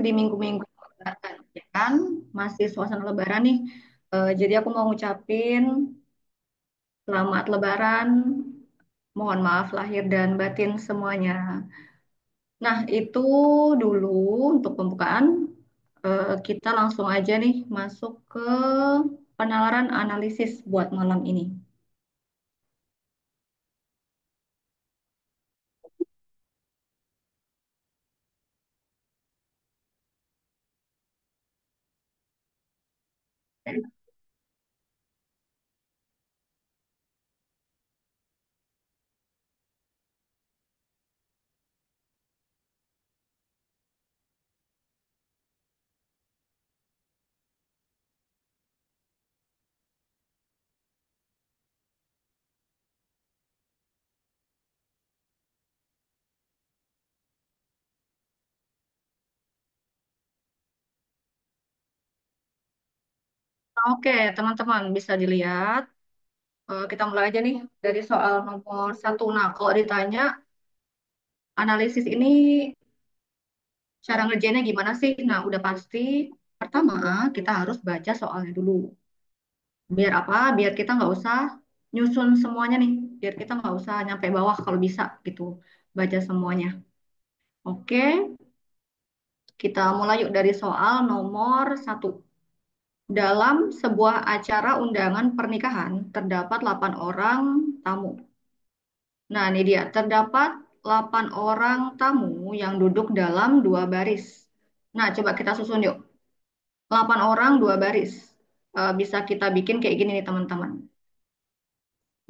di minggu-minggu lebaran, ya kan? Masih suasana lebaran nih. Jadi aku mau ngucapin selamat lebaran. Mohon maaf lahir dan batin semuanya. Nah, itu dulu untuk pembukaan. Kita langsung aja nih masuk ke penalaran analisis buat malam ini. Oke, teman-teman bisa dilihat. Kita mulai aja nih dari soal nomor satu. Nah, kalau ditanya analisis ini cara ngerjainnya gimana sih? Nah, udah pasti pertama kita harus baca soalnya dulu. Biar apa? Biar kita nggak usah nyusun semuanya nih. Biar kita nggak usah nyampe bawah kalau bisa gitu. Baca semuanya. Oke, kita mulai yuk dari soal nomor satu. Dalam sebuah acara undangan pernikahan, terdapat 8 orang tamu. Nah, ini dia. Terdapat 8 orang tamu yang duduk dalam dua baris. Nah, coba kita susun yuk. 8 orang dua baris. Bisa kita bikin kayak gini nih, teman-teman.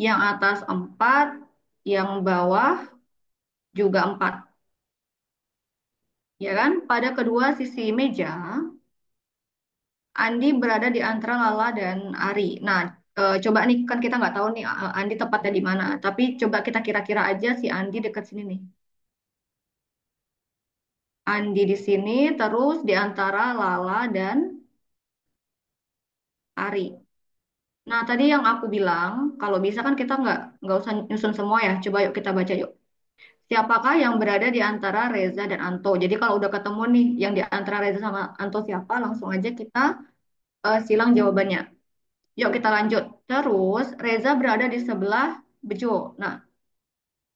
Yang atas 4, yang bawah juga 4. Ya kan? Pada kedua sisi meja, Andi berada di antara Lala dan Ari. Nah, coba nih, kan kita nggak tahu nih Andi tepatnya di mana. Tapi coba kita kira-kira aja si Andi dekat sini nih. Andi di sini, terus di antara Lala dan Ari. Nah, tadi yang aku bilang, kalau bisa kan kita nggak usah nyusun semua ya. Coba yuk kita baca yuk. Siapakah yang berada di antara Reza dan Anto? Jadi kalau udah ketemu nih yang di antara Reza sama Anto siapa, langsung aja kita silang jawabannya. Yuk kita lanjut. Terus Reza berada di sebelah Bejo. Nah,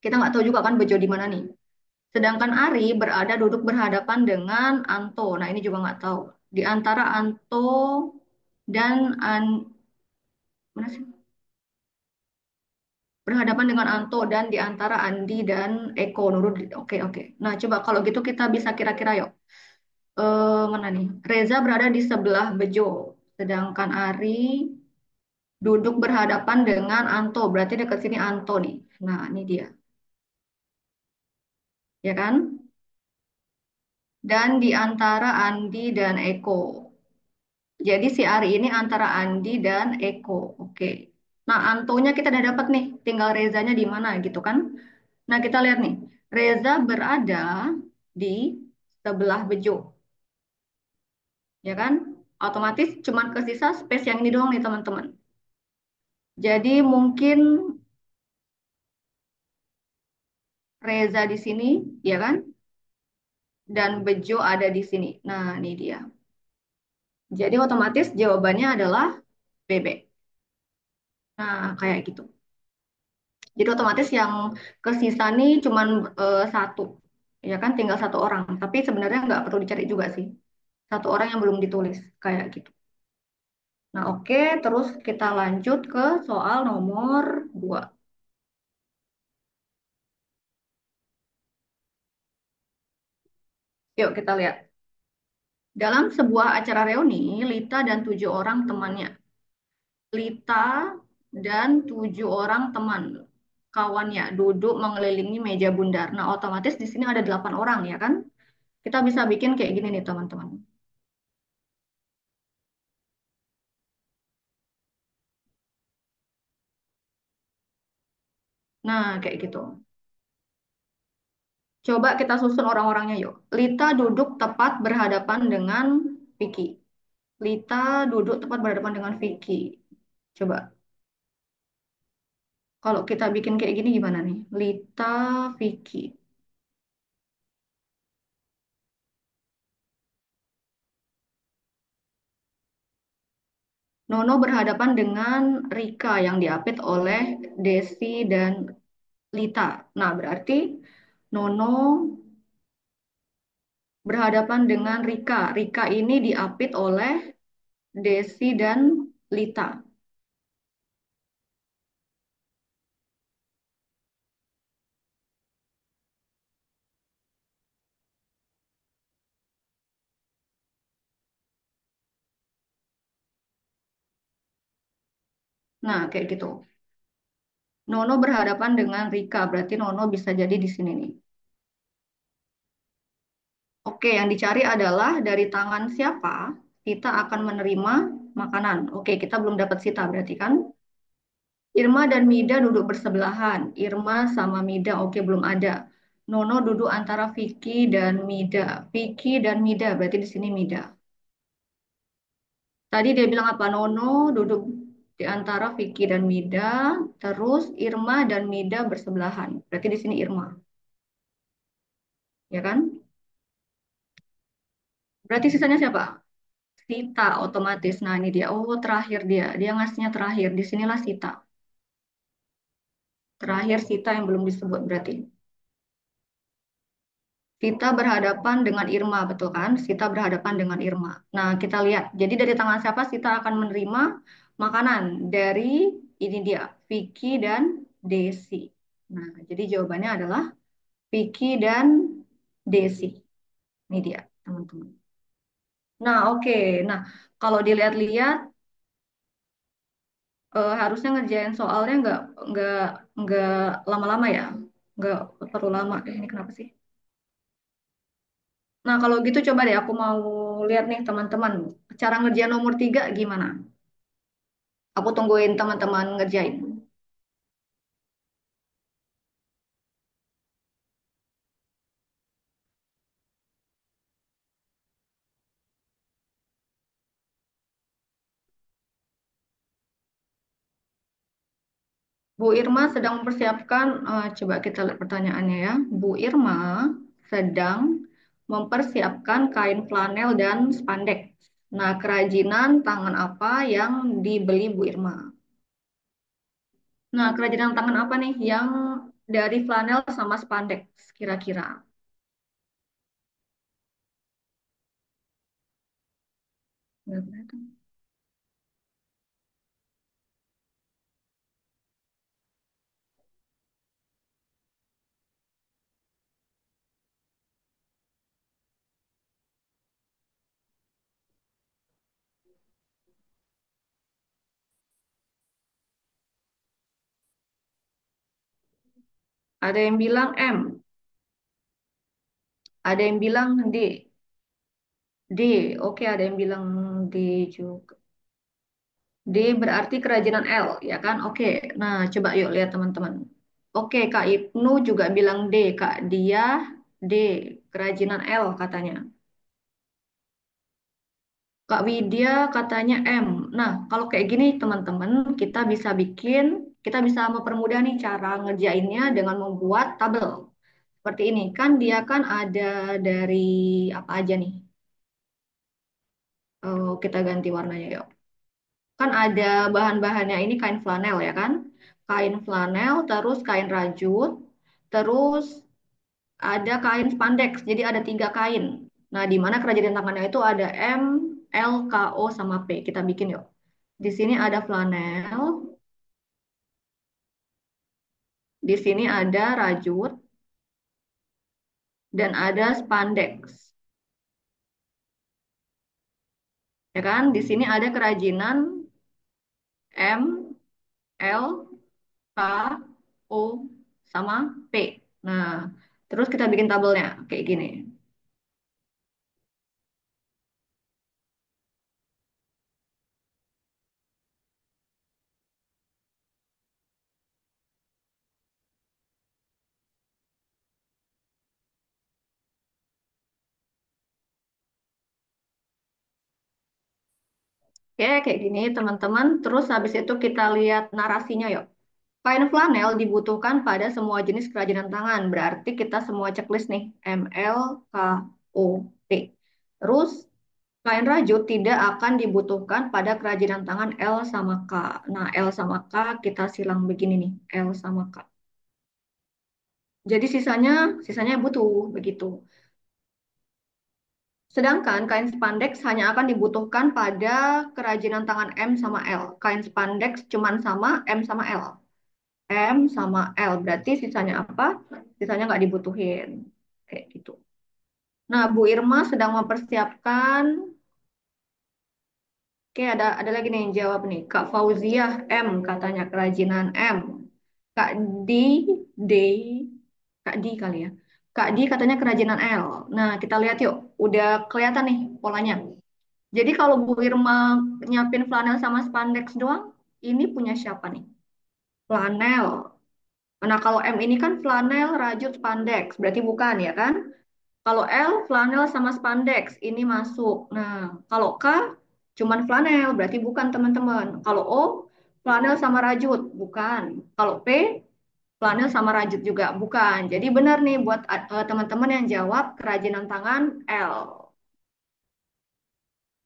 kita nggak tahu juga kan Bejo di mana nih. Sedangkan Ari berada duduk berhadapan dengan Anto. Nah, ini juga nggak tahu. Di antara Anto dan mana sih? Berhadapan dengan Anto dan di antara Andi dan Eko Nurul. Oke, oke. Nah, coba kalau gitu kita bisa kira-kira yuk. Mana nih? Reza berada di sebelah Bejo, sedangkan Ari duduk berhadapan dengan Anto. Berarti dekat sini Anto nih. Nah, ini dia, ya kan? Dan di antara Andi dan Eko. Jadi si Ari ini antara Andi dan Eko. Oke. Nah, Antonya kita udah dapat nih. Tinggal Rezanya di mana gitu kan? Nah, kita lihat nih. Reza berada di sebelah Bejo, ya kan? Otomatis cuman kesisa space yang ini doang nih, teman-teman. Jadi mungkin Reza di sini, ya kan? Dan Bejo ada di sini. Nah, ini dia. Jadi otomatis jawabannya adalah bebek. Nah, kayak gitu. Jadi otomatis yang kesisa nih cuman satu, ya kan? Tinggal satu orang. Tapi sebenarnya nggak perlu dicari juga sih. Satu orang yang belum ditulis, kayak gitu. Nah, oke. Terus kita lanjut ke soal nomor 2. Yuk kita lihat. Dalam sebuah acara reuni, Lita dan 7 orang temannya. Lita dan 7 orang teman kawannya duduk mengelilingi meja bundar. Nah, otomatis di sini ada 8 orang, ya kan? Kita bisa bikin kayak gini nih, teman-teman. Nah, kayak gitu. Coba kita susun orang-orangnya yuk. Lita duduk tepat berhadapan dengan Vicky. Lita duduk tepat berhadapan dengan Vicky. Coba, kalau kita bikin kayak gini gimana nih? Lita, Vicky. Nono berhadapan dengan Rika yang diapit oleh Desi dan Lita. Nah, berarti Nono berhadapan dengan Rika. Rika ini diapit oleh Desi dan Lita. Nah, kayak gitu. Nono berhadapan dengan Rika, berarti Nono bisa jadi di sini nih. Oke, yang dicari adalah dari tangan siapa kita akan menerima makanan. Oke, kita belum dapat Sita berarti kan? Irma dan Mida duduk bersebelahan. Irma sama Mida, oke belum ada. Nono duduk antara Vicky dan Mida. Vicky dan Mida, berarti di sini Mida. Tadi dia bilang apa? Nono duduk di antara Vicky dan Mida. Terus Irma dan Mida bersebelahan. Berarti di sini Irma, ya kan? Berarti sisanya siapa? Sita otomatis. Nah ini dia. Oh terakhir dia. Dia ngasihnya terakhir. Disinilah Sita. Terakhir Sita yang belum disebut berarti. Sita berhadapan dengan Irma, betul kan? Sita berhadapan dengan Irma. Nah, kita lihat. Jadi dari tangan siapa Sita akan menerima makanan? Dari ini dia, Vicky dan Desi. Nah, jadi jawabannya adalah Vicky dan Desi. Ini dia, teman-teman. Nah, oke. Nah, kalau dilihat-lihat harusnya ngerjain soalnya nggak nggak lama-lama ya, nggak perlu lama. Ini kenapa sih? Nah, kalau gitu coba deh aku mau lihat nih teman-teman. Cara ngerjain nomor 3 gimana? Aku tungguin teman-teman ngerjain. Bu Irma sedang mempersiapkan, coba kita lihat pertanyaannya ya. Bu Irma sedang mempersiapkan kain flanel dan spandek. Nah, kerajinan tangan apa yang dibeli Bu Irma? Nah, kerajinan tangan apa nih yang dari flanel sama spandek kira-kira? Nggak kelihatan. Ada yang bilang M, ada yang bilang D. D, oke ada yang bilang D juga. D berarti kerajinan L, ya kan? Oke, nah coba yuk lihat teman-teman. Oke, Kak Ibnu juga bilang D, Kak Dia D, kerajinan L katanya. Kak Widya katanya M. Nah, kalau kayak gini teman-teman, kita bisa mempermudah nih cara ngerjainnya dengan membuat tabel. Seperti ini, kan dia kan ada dari apa aja nih? Kita ganti warnanya yuk. Kan ada bahan-bahannya ini kain flanel ya kan? Kain flanel, terus kain rajut, terus ada kain spandex. Jadi ada 3 kain. Nah, di mana kerajinan tangannya itu ada M, L, K, O, sama P. Kita bikin yuk. Di sini ada flanel, di sini ada rajut, dan ada spandex. Ya kan? Di sini ada kerajinan M, L, K, O, sama P. Nah, terus kita bikin tabelnya kayak gini. Oke, kayak gini teman-teman. Terus habis itu kita lihat narasinya yuk. Kain flanel dibutuhkan pada semua jenis kerajinan tangan. Berarti kita semua checklist nih. M, L, K, O, P. Terus Kain rajut tidak akan dibutuhkan pada kerajinan tangan L sama K. Nah, L sama K kita silang begini nih, L sama K. Jadi sisanya sisanya butuh begitu. Sedangkan kain spandex hanya akan dibutuhkan pada kerajinan tangan M sama L. Kain spandex cuman sama M sama L. M sama L berarti sisanya apa? Sisanya nggak dibutuhin. Kayak gitu. Nah, Bu Irma sedang mempersiapkan. Oke, ada lagi nih yang jawab nih. Kak Fauziah M katanya kerajinan M. Kak Di D Kak Di kali ya. Kak Di katanya kerajinan L. Nah, kita lihat yuk. Udah kelihatan nih polanya. Jadi kalau Bu Irma nyiapin flanel sama spandex doang, ini punya siapa nih? Flanel. Nah, kalau M ini kan flanel, rajut, spandex. Berarti bukan ya kan? Kalau L, flanel sama spandex. Ini masuk. Nah, kalau K, cuman flanel. Berarti bukan teman-teman. Kalau O, flanel sama rajut. Bukan. Kalau P, flanel sama rajut juga. Bukan. Jadi benar nih buat teman-teman yang jawab kerajinan tangan L.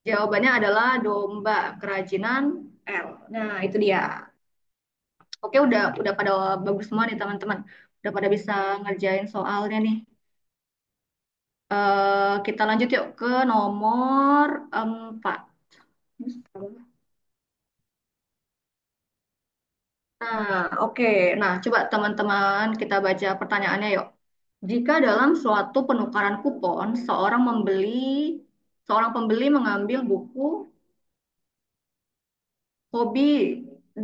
Jawabannya adalah domba kerajinan L. Nah, itu dia. Oke, udah pada bagus semua nih teman-teman. Udah pada bisa ngerjain soalnya nih. Kita lanjut yuk ke nomor 4. Nah, oke. Nah, coba teman-teman kita baca pertanyaannya yuk. Jika dalam suatu penukaran kupon, seorang pembeli mengambil buku hobi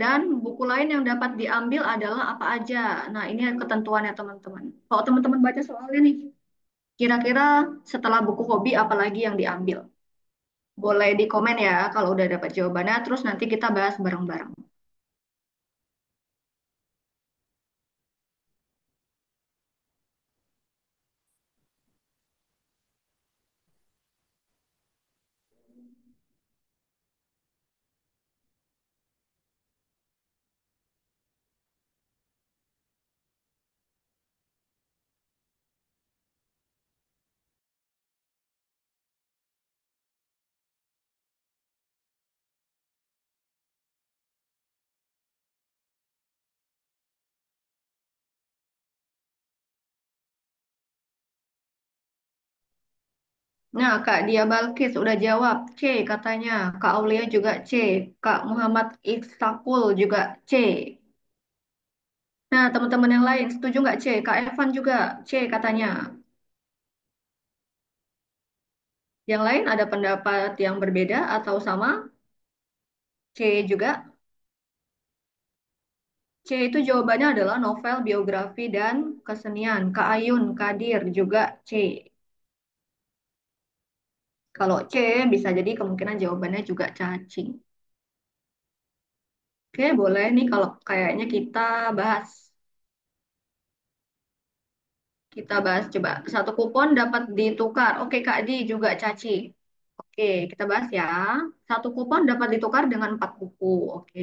dan buku lain yang dapat diambil adalah apa aja. Nah, ini ketentuannya teman-teman. Kalau teman-teman baca soalnya nih, kira-kira setelah buku hobi apa lagi yang diambil? Boleh di komen ya kalau udah dapat jawabannya, terus nanti kita bahas bareng-bareng. Nah, Kak Dia Balkis udah jawab C katanya. Kak Aulia juga C. Kak Muhammad Iksakul juga C. Nah, teman-teman yang lain setuju nggak C? Kak Evan juga C katanya. Yang lain ada pendapat yang berbeda atau sama? C juga. C itu jawabannya adalah novel, biografi, dan kesenian. Kak Ayun, Kadir juga C. Kalau C bisa jadi kemungkinan jawabannya juga cacing. Oke, boleh nih kalau kayaknya bahas. Kita bahas coba. Satu kupon dapat ditukar. Oke, Kak Di juga caci. Oke, kita bahas ya. Satu kupon dapat ditukar dengan 4 buku. Oke.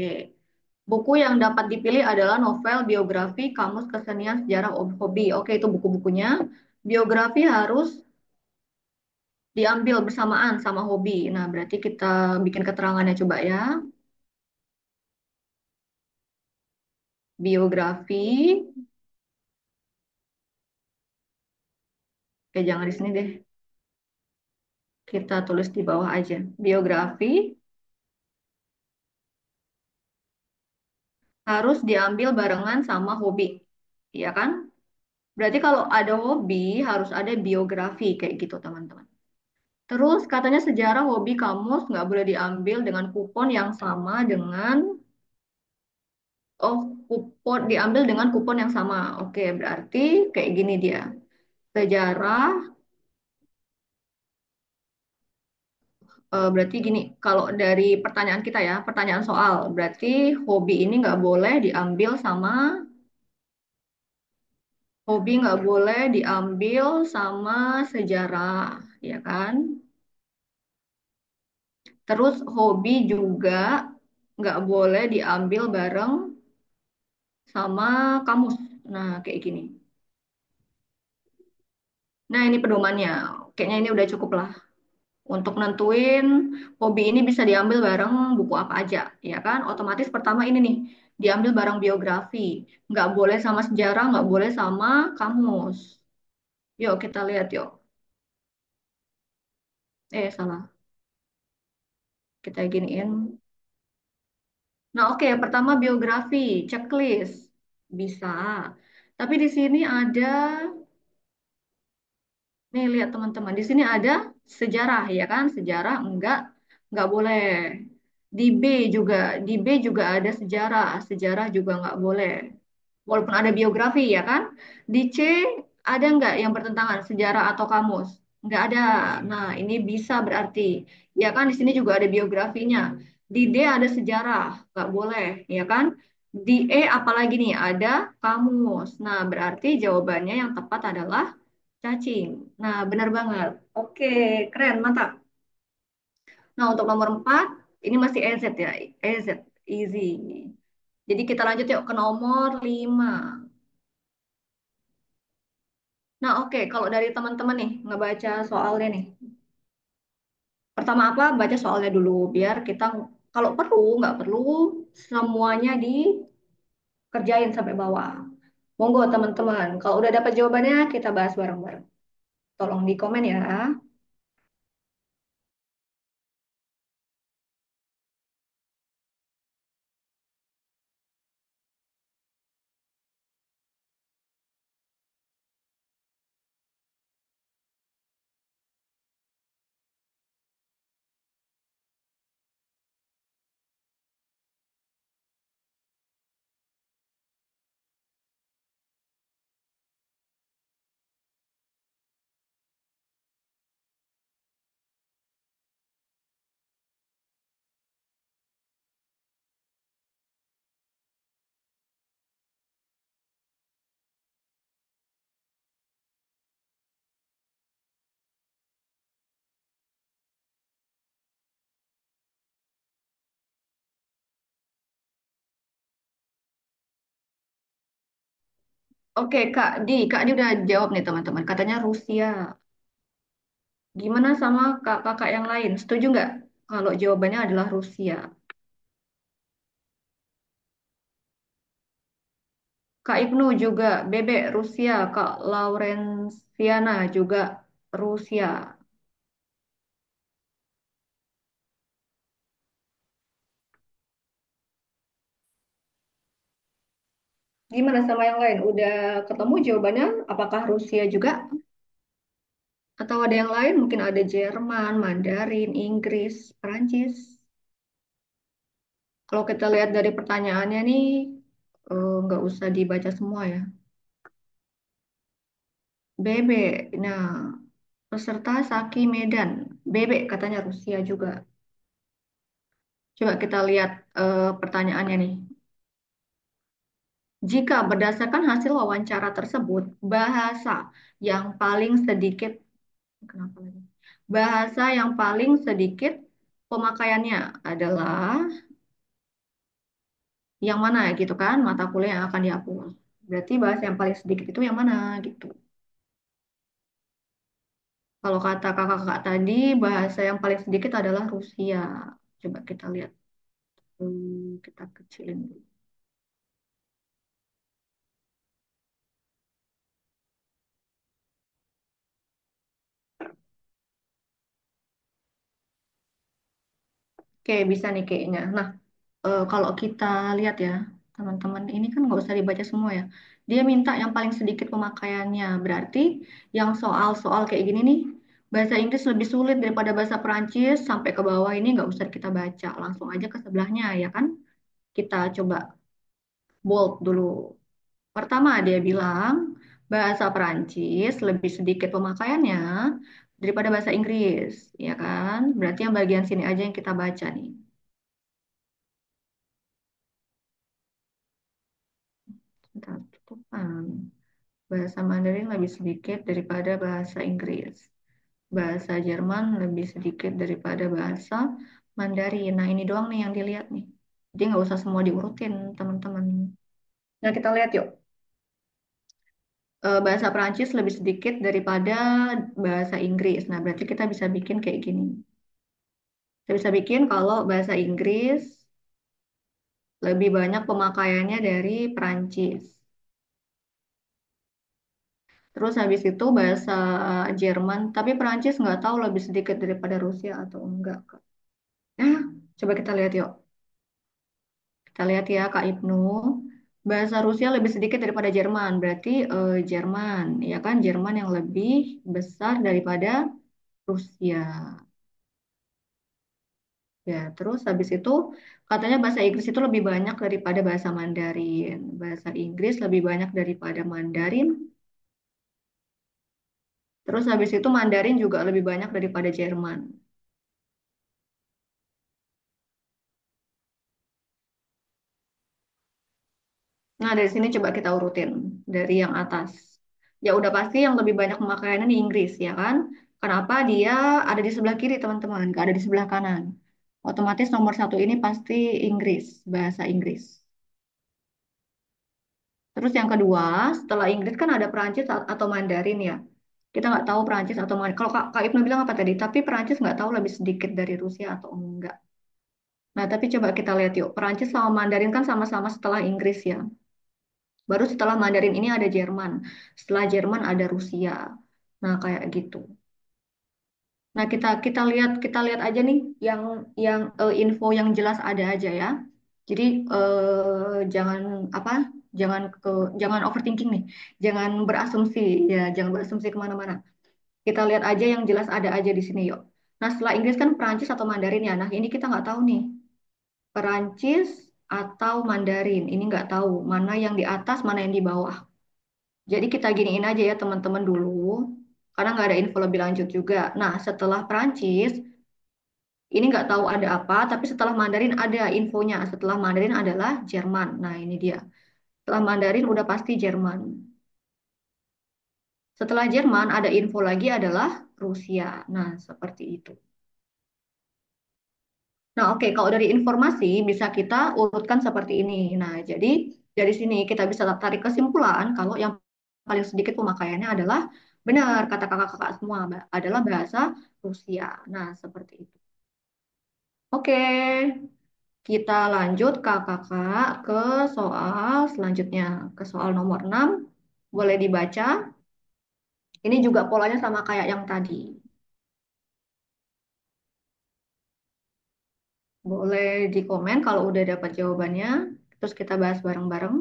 Buku yang dapat dipilih adalah novel, biografi, kamus kesenian, sejarah, hobi. Oke, itu buku-bukunya. Biografi harus diambil bersamaan sama hobi. Nah, berarti kita bikin keterangannya coba ya. Biografi. Oke, jangan di sini deh. Kita tulis di bawah aja. Biografi harus diambil barengan sama hobi. Iya kan? Berarti kalau ada hobi harus ada biografi kayak gitu teman-teman. Terus katanya sejarah hobi kamus nggak boleh diambil dengan kupon yang sama dengan oh kupon diambil dengan kupon yang sama. Oke, berarti kayak gini dia. Sejarah berarti gini. Kalau dari pertanyaan kita ya, pertanyaan soal, berarti hobi ini nggak boleh diambil sama sejarah, ya kan? Terus hobi juga nggak boleh diambil bareng sama kamus. Nah, kayak gini. Nah, ini pedomannya. Kayaknya ini udah cukup lah. Untuk nentuin hobi ini bisa diambil bareng buku apa aja, ya kan? Otomatis pertama ini nih, diambil bareng biografi. Nggak boleh sama sejarah, nggak boleh sama kamus. Yuk kita lihat yuk. Salah. Kita giniin. Nah, oke, pertama biografi, checklist. Bisa. Tapi di sini ada, nih lihat teman-teman, di sini ada sejarah, ya kan? Sejarah enggak boleh. Di B juga, di B juga ada sejarah, sejarah juga nggak boleh. Walaupun ada biografi, ya kan? Di C ada nggak yang bertentangan sejarah atau kamus? Nggak ada. Nah, ini bisa berarti, ya kan? Di sini juga ada biografinya. Di D ada sejarah, nggak boleh, ya kan? Di E apalagi nih ada kamus. Nah, berarti jawabannya yang tepat adalah cacing. Nah, benar banget. Oke, keren, mantap. Nah, untuk nomor 4, ini masih EZ ya. EZ, easy. Jadi kita lanjut yuk ke nomor 5. Nah, oke, kalau dari teman-teman nih, ngebaca soalnya nih. Pertama apa? Baca soalnya dulu, biar kita, kalau perlu, nggak perlu, semuanya dikerjain sampai bawah. Monggo teman-teman, kalau udah dapat jawabannya, kita bahas bareng-bareng. Tolong di komen ya. Oke, Kak Di udah jawab nih teman-teman. Katanya Rusia. Gimana sama kakak yang lain? Setuju nggak kalau jawabannya adalah Rusia? Kak Ibnu juga, Bebek Rusia, Kak Laurenciana juga Rusia. Gimana sama yang lain? Udah ketemu jawabannya? Apakah Rusia juga? Atau ada yang lain? Mungkin ada Jerman, Mandarin, Inggris, Perancis. Kalau kita lihat dari pertanyaannya nih, nggak usah dibaca semua ya. Bebek. Nah, peserta Saki Medan. Bebek katanya Rusia juga. Coba kita lihat pertanyaannya nih. Jika berdasarkan hasil wawancara tersebut, bahasa yang paling sedikit, kenapa lagi? Bahasa yang paling sedikit pemakaiannya adalah yang mana gitu kan? Mata kuliah yang akan dihapus. Berarti bahasa yang paling sedikit itu yang mana gitu. Kalau kata kakak-kakak tadi, bahasa yang paling sedikit adalah Rusia. Coba kita lihat. Kita kecilin dulu. Oke, bisa nih kayaknya. Nah, kalau kita lihat ya, teman-teman, ini kan nggak usah dibaca semua ya. Dia minta yang paling sedikit pemakaiannya. Berarti yang soal-soal kayak gini nih, bahasa Inggris lebih sulit daripada bahasa Perancis, sampai ke bawah ini nggak usah kita baca. Langsung aja ke sebelahnya ya kan. Kita coba bold dulu. Pertama, dia bilang bahasa Perancis lebih sedikit pemakaiannya daripada bahasa Inggris, ya kan? Berarti yang bagian sini aja yang kita baca nih. Kita tutupan. Bahasa Mandarin lebih sedikit daripada bahasa Inggris. Bahasa Jerman lebih sedikit daripada bahasa Mandarin. Nah, ini doang nih yang dilihat nih. Jadi nggak usah semua diurutin, teman-teman. Nah, kita lihat yuk. Bahasa Perancis lebih sedikit daripada bahasa Inggris. Nah, berarti kita bisa bikin kayak gini. Kita bisa bikin kalau bahasa Inggris lebih banyak pemakaiannya dari Perancis. Terus habis itu bahasa Jerman, tapi Perancis nggak tahu lebih sedikit daripada Rusia atau enggak, Kak. Nah, coba kita lihat yuk. Kita lihat ya, Kak Ibnu. Bahasa Rusia lebih sedikit daripada Jerman, berarti Jerman, ya kan? Jerman yang lebih besar daripada Rusia. Ya, terus habis itu katanya bahasa Inggris itu lebih banyak daripada bahasa Mandarin. Bahasa Inggris lebih banyak daripada Mandarin. Terus habis itu Mandarin juga lebih banyak daripada Jerman. Nah, dari sini coba kita urutin dari yang atas. Ya udah pasti yang lebih banyak pemakaiannya di Inggris, ya kan? Kenapa dia ada di sebelah kiri, teman-teman, nggak ada di sebelah kanan. Otomatis nomor satu ini pasti Inggris, bahasa Inggris. Terus yang kedua, setelah Inggris kan ada Perancis atau Mandarin ya. Kita nggak tahu Perancis atau Mandarin. Kalau Kak Ibnu bilang apa tadi? Tapi Perancis nggak tahu lebih sedikit dari Rusia atau enggak. Nah, tapi coba kita lihat yuk. Perancis sama Mandarin kan sama-sama setelah Inggris ya. Baru setelah Mandarin ini ada Jerman. Setelah Jerman ada Rusia. Nah, kayak gitu. Nah, kita lihat aja nih yang info yang jelas ada aja ya. Jadi jangan apa? Jangan ke jangan overthinking nih. Jangan berasumsi ya, jangan berasumsi kemana-mana. Kita lihat aja yang jelas ada aja di sini yuk. Nah, setelah Inggris kan Perancis atau Mandarin ya. Nah, ini kita nggak tahu nih. Perancis atau Mandarin. Ini nggak tahu mana yang di atas, mana yang di bawah. Jadi kita giniin aja ya teman-teman dulu, karena nggak ada info lebih lanjut juga. Nah, setelah Perancis, ini nggak tahu ada apa, tapi setelah Mandarin ada infonya. Setelah Mandarin adalah Jerman. Nah, ini dia. Setelah Mandarin udah pasti Jerman. Setelah Jerman ada info lagi adalah Rusia. Nah, seperti itu. Nah, oke, kalau dari informasi bisa kita urutkan seperti ini. Nah, jadi dari sini kita bisa tarik kesimpulan kalau yang paling sedikit pemakaiannya adalah benar kata kakak-kakak semua adalah bahasa Rusia. Nah, seperti itu. Oke, kita lanjut kakak-kakak ke soal selanjutnya, ke soal nomor 6. Boleh dibaca. Ini juga polanya sama kayak yang tadi. Boleh di komen kalau udah dapat jawabannya. Terus kita bahas bareng-bareng.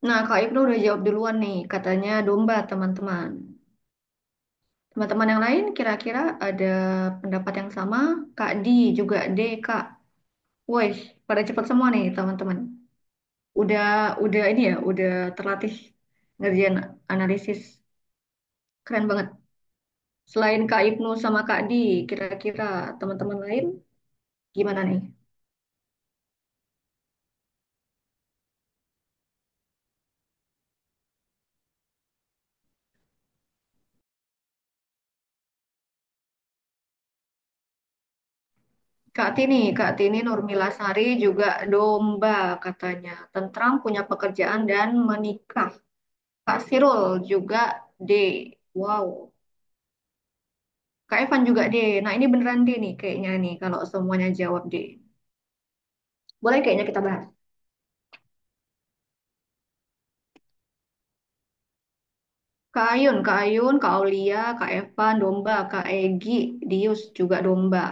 Nah, Kak Ibnu udah jawab duluan nih, katanya domba teman-teman. Teman-teman yang lain kira-kira ada pendapat yang sama? Kak Di juga D, Kak. Woi, pada cepat semua nih teman-teman. Udah ini ya, udah terlatih ngerjain analisis. Keren banget. Selain Kak Ibnu sama Kak Di, kira-kira teman-teman lain gimana nih? Kak Tini Nurmilasari juga domba katanya. Tentram punya pekerjaan dan menikah. Kak Sirul juga D. Wow. Kak Evan juga D. Nah ini beneran D nih kayaknya nih kalau semuanya jawab D. Boleh kayaknya kita bahas. Kak Ayun, Kak Aulia, Kak Evan, domba, Kak Egi, Dius juga domba.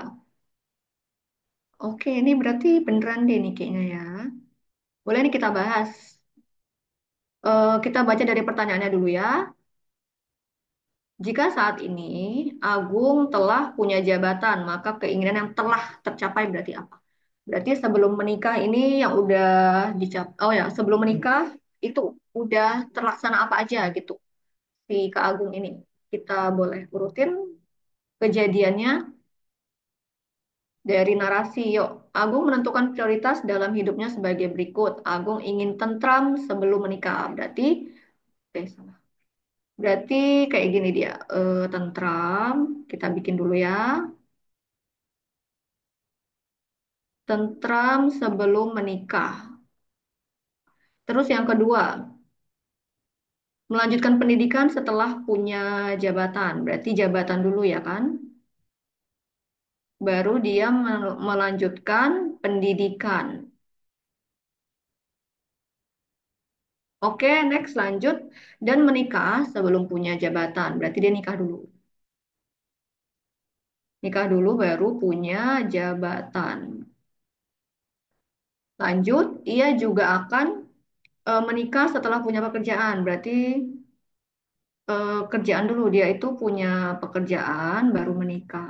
Oke, ini berarti beneran deh nih kayaknya ya. Boleh nih kita bahas. Kita baca dari pertanyaannya dulu ya. Jika saat ini Agung telah punya jabatan, maka keinginan yang telah tercapai berarti apa? Berarti sebelum menikah ini yang udah oh ya, sebelum menikah itu udah terlaksana apa aja gitu si Kak Agung ini. Kita boleh urutin kejadiannya dari narasi. Yuk, Agung menentukan prioritas dalam hidupnya sebagai berikut. Agung ingin tentram sebelum menikah. Salah. Berarti kayak gini dia, tentram. Kita bikin dulu ya. Tentram sebelum menikah. Terus yang kedua, melanjutkan pendidikan setelah punya jabatan. Berarti jabatan dulu ya kan? Baru dia melanjutkan pendidikan. Oke, next lanjut dan menikah sebelum punya jabatan. Berarti dia nikah dulu. Nikah dulu baru punya jabatan. Lanjut, ia juga akan menikah setelah punya pekerjaan. Berarti kerjaan dulu dia itu punya pekerjaan baru menikah.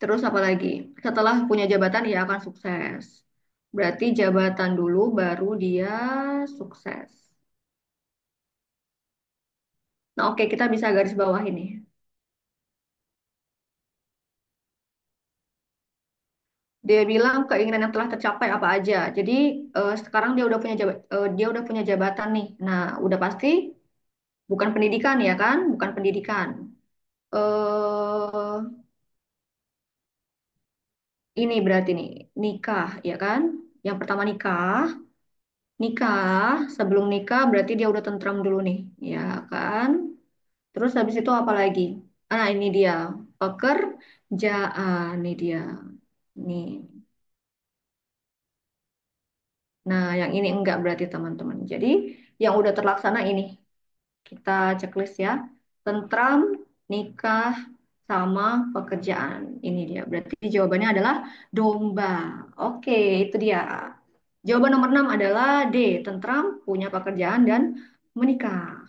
Terus apa lagi? Setelah punya jabatan ia akan sukses. Berarti jabatan dulu baru dia sukses. Nah, oke, kita bisa garis bawah ini. Dia bilang keinginan yang telah tercapai apa aja. Jadi sekarang dia udah punya jabatan nih. Nah, udah pasti bukan pendidikan ya kan? Bukan pendidikan. eh ini berarti nih nikah ya kan? Yang pertama nikah, nikah sebelum nikah berarti dia udah tentram dulu nih, ya kan? Terus habis itu apa lagi? Ah, ini dia pekerjaan nih dia. Nih. Nah, yang ini enggak berarti teman-teman. Jadi yang udah terlaksana ini kita checklist ya. Tentram, nikah, sama pekerjaan. Ini dia. Berarti jawabannya adalah domba. Oke, itu dia. Jawaban nomor 6 adalah D. Tentram, punya pekerjaan, dan menikah.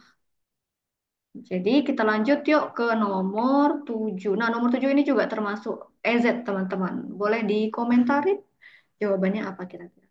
Jadi kita lanjut yuk ke nomor 7. Nah, nomor 7 ini juga termasuk EZ, teman-teman. Boleh dikomentarin jawabannya apa kira-kira?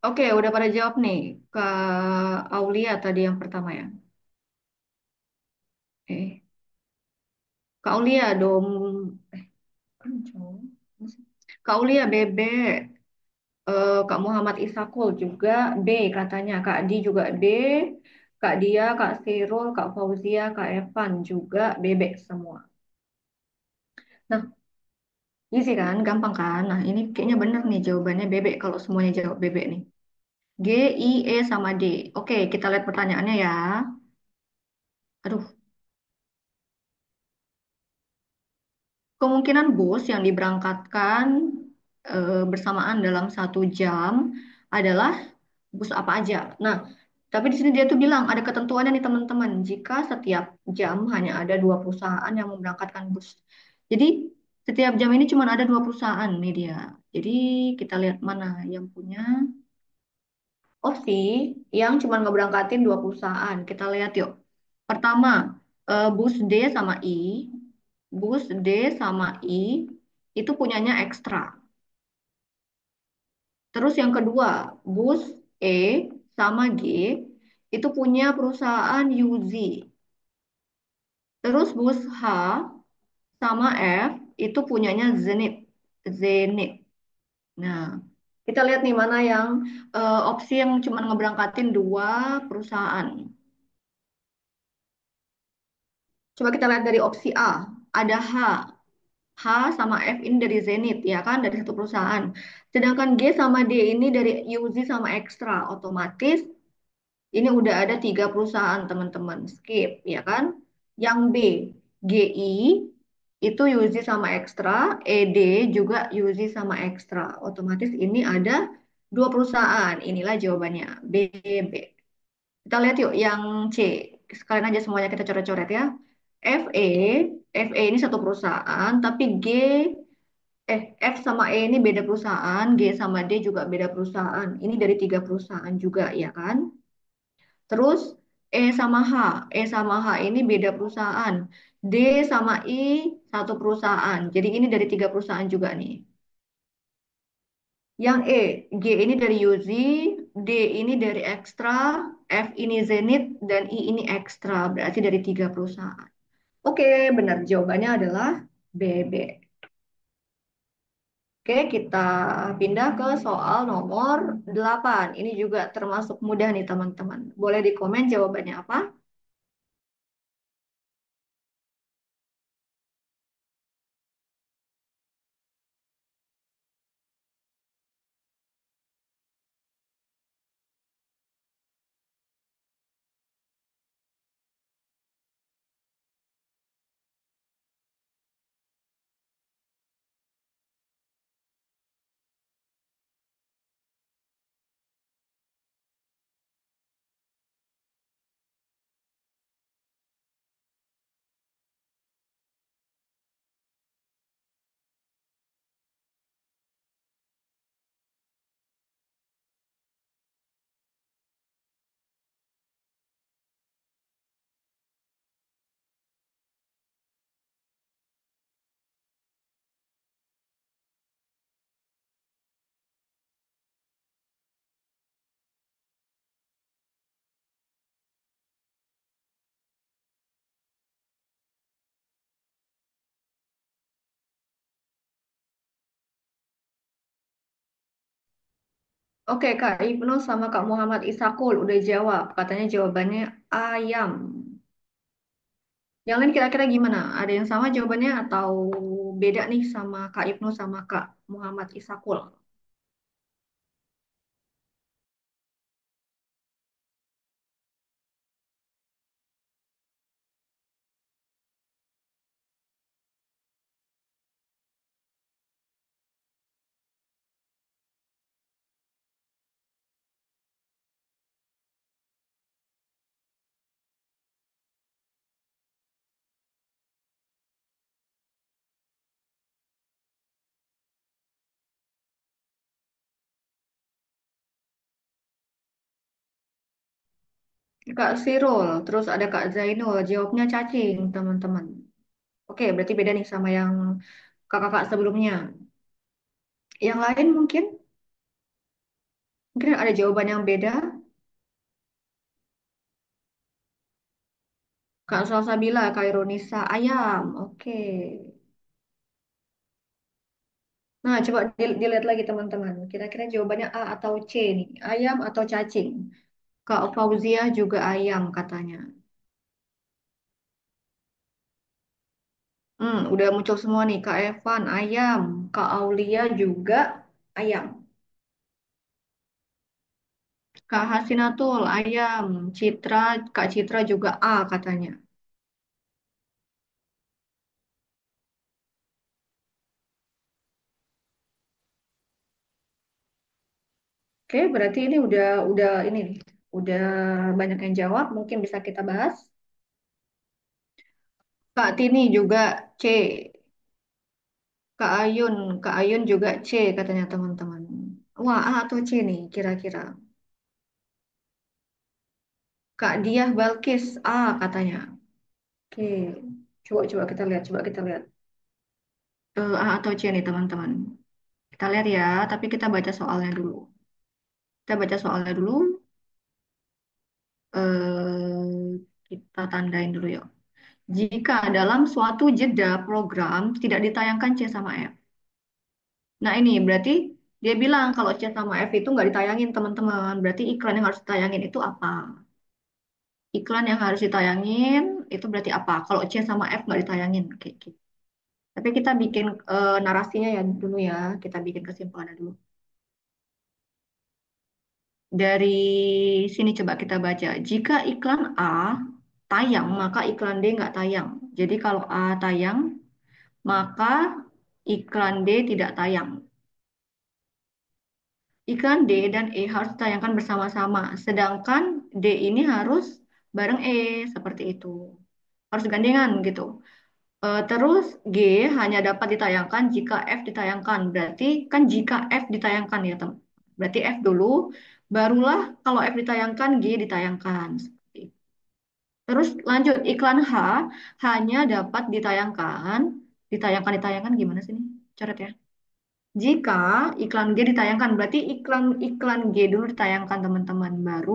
Oke, udah pada jawab nih. Kak Aulia tadi yang pertama ya. Eh, Kak Aulia eh, kan cowok. Kak Aulia bebek. Kak Muhammad Isakul juga B katanya. Kak Di juga B. Kak Dia, Kak Sirul, Kak Fauzia, Kak Evan juga bebek semua. Nah, easy kan? Gampang kan? Nah, ini kayaknya bener nih jawabannya bebek kalau semuanya jawab bebek nih. G, I, E, sama D. Oke, kita lihat pertanyaannya ya. Aduh, kemungkinan bus yang diberangkatkan, bersamaan dalam 1 jam adalah bus apa aja. Nah, tapi di sini dia tuh bilang ada ketentuannya nih teman-teman. Jika setiap jam hanya ada 2 perusahaan yang memberangkatkan bus. Jadi setiap jam ini cuma ada 2 perusahaan nih dia. Jadi kita lihat mana yang punya opsi yang cuma ngeberangkatin 2 perusahaan. Kita lihat yuk. Pertama, bus D sama I. Bus D sama I itu punyanya ekstra. Terus yang kedua, bus E sama G itu punya perusahaan UZ. Terus bus H sama F itu punyanya Zenith. Zenith. Nah, kita lihat nih mana yang opsi yang cuma ngeberangkatin 2 perusahaan. Coba kita lihat dari opsi A. Ada H. H sama F ini dari Zenith, ya kan? Dari satu perusahaan. Sedangkan G sama D ini dari UZ sama Extra. Otomatis ini udah ada 3 perusahaan, teman-teman. Skip, ya kan? Yang B, GI itu UZ sama Extra, ED juga UZ sama Extra. Otomatis ini ada 2 perusahaan. Inilah jawabannya. B, B. Kita lihat yuk yang C. Sekalian aja semuanya kita coret-coret ya. FE, FE ini satu perusahaan, tapi F sama E ini beda perusahaan, G sama D juga beda perusahaan. Ini dari 3 perusahaan juga, ya kan? Terus E sama H ini beda perusahaan. D sama I satu perusahaan. Jadi ini dari 3 perusahaan juga nih. Yang G ini dari Yuzi, D ini dari Extra, F ini Zenith, dan I ini Extra. Berarti dari 3 perusahaan. Oke, benar jawabannya adalah B B. Oke, kita pindah ke soal nomor 8. Ini juga termasuk mudah nih teman-teman. Boleh di komen jawabannya apa? Oke, Kak Ibnu sama Kak Muhammad Isakul udah jawab. Katanya jawabannya ayam. Yang lain kira-kira gimana? Ada yang sama jawabannya atau beda nih sama Kak Ibnu sama Kak Muhammad Isakul? Kak Sirul, terus ada Kak Zainul, jawabnya cacing, teman-teman. Oke, berarti beda nih sama yang kakak-kakak sebelumnya. Yang lain mungkin ada jawaban yang beda. Kak Salsabila, Kak Ironisa, ayam. Oke. Nah, coba dilihat lagi teman-teman. Kira-kira jawabannya A atau C nih. Ayam atau cacing? Kak Fauzia juga ayam katanya. Udah muncul semua nih. Kak Evan ayam. Kak Aulia juga ayam. Kak Hasinatul ayam. Kak Citra juga A katanya. Oke, berarti ini udah ini nih, udah banyak yang jawab. Mungkin bisa kita bahas. Kak Tini juga C, Kak Ayun juga C katanya teman-teman. Wah, A atau C nih kira-kira. Kak Diah Balkis A katanya. Oke, coba-coba kita lihat, coba kita lihat. A atau C nih teman-teman. Kita lihat ya, tapi kita baca soalnya dulu. Kita baca soalnya dulu. Kita tandain dulu yuk. Jika dalam suatu jeda program tidak ditayangkan C sama F. Nah ini berarti dia bilang kalau C sama F itu nggak ditayangin teman-teman. Berarti iklan yang harus ditayangin itu apa? Iklan yang harus ditayangin itu berarti apa? Kalau C sama F nggak ditayangin. Oke, oke. Tapi kita bikin narasinya ya dulu ya. Kita bikin kesimpulannya dulu. Dari sini coba kita baca. Jika iklan A tayang, maka iklan D nggak tayang. Jadi kalau A tayang, maka iklan D tidak tayang. Iklan D dan E harus ditayangkan bersama-sama, sedangkan D ini harus bareng E, seperti itu. Harus gandengan gitu. Terus G hanya dapat ditayangkan jika F ditayangkan. Berarti kan jika F ditayangkan ya, teman. Berarti F dulu, barulah kalau F ditayangkan, G ditayangkan. Seperti itu. Terus lanjut, iklan H hanya dapat ditayangkan gimana sih nih? Coret ya. Jika iklan G ditayangkan, berarti iklan G dulu ditayangkan teman-teman, baru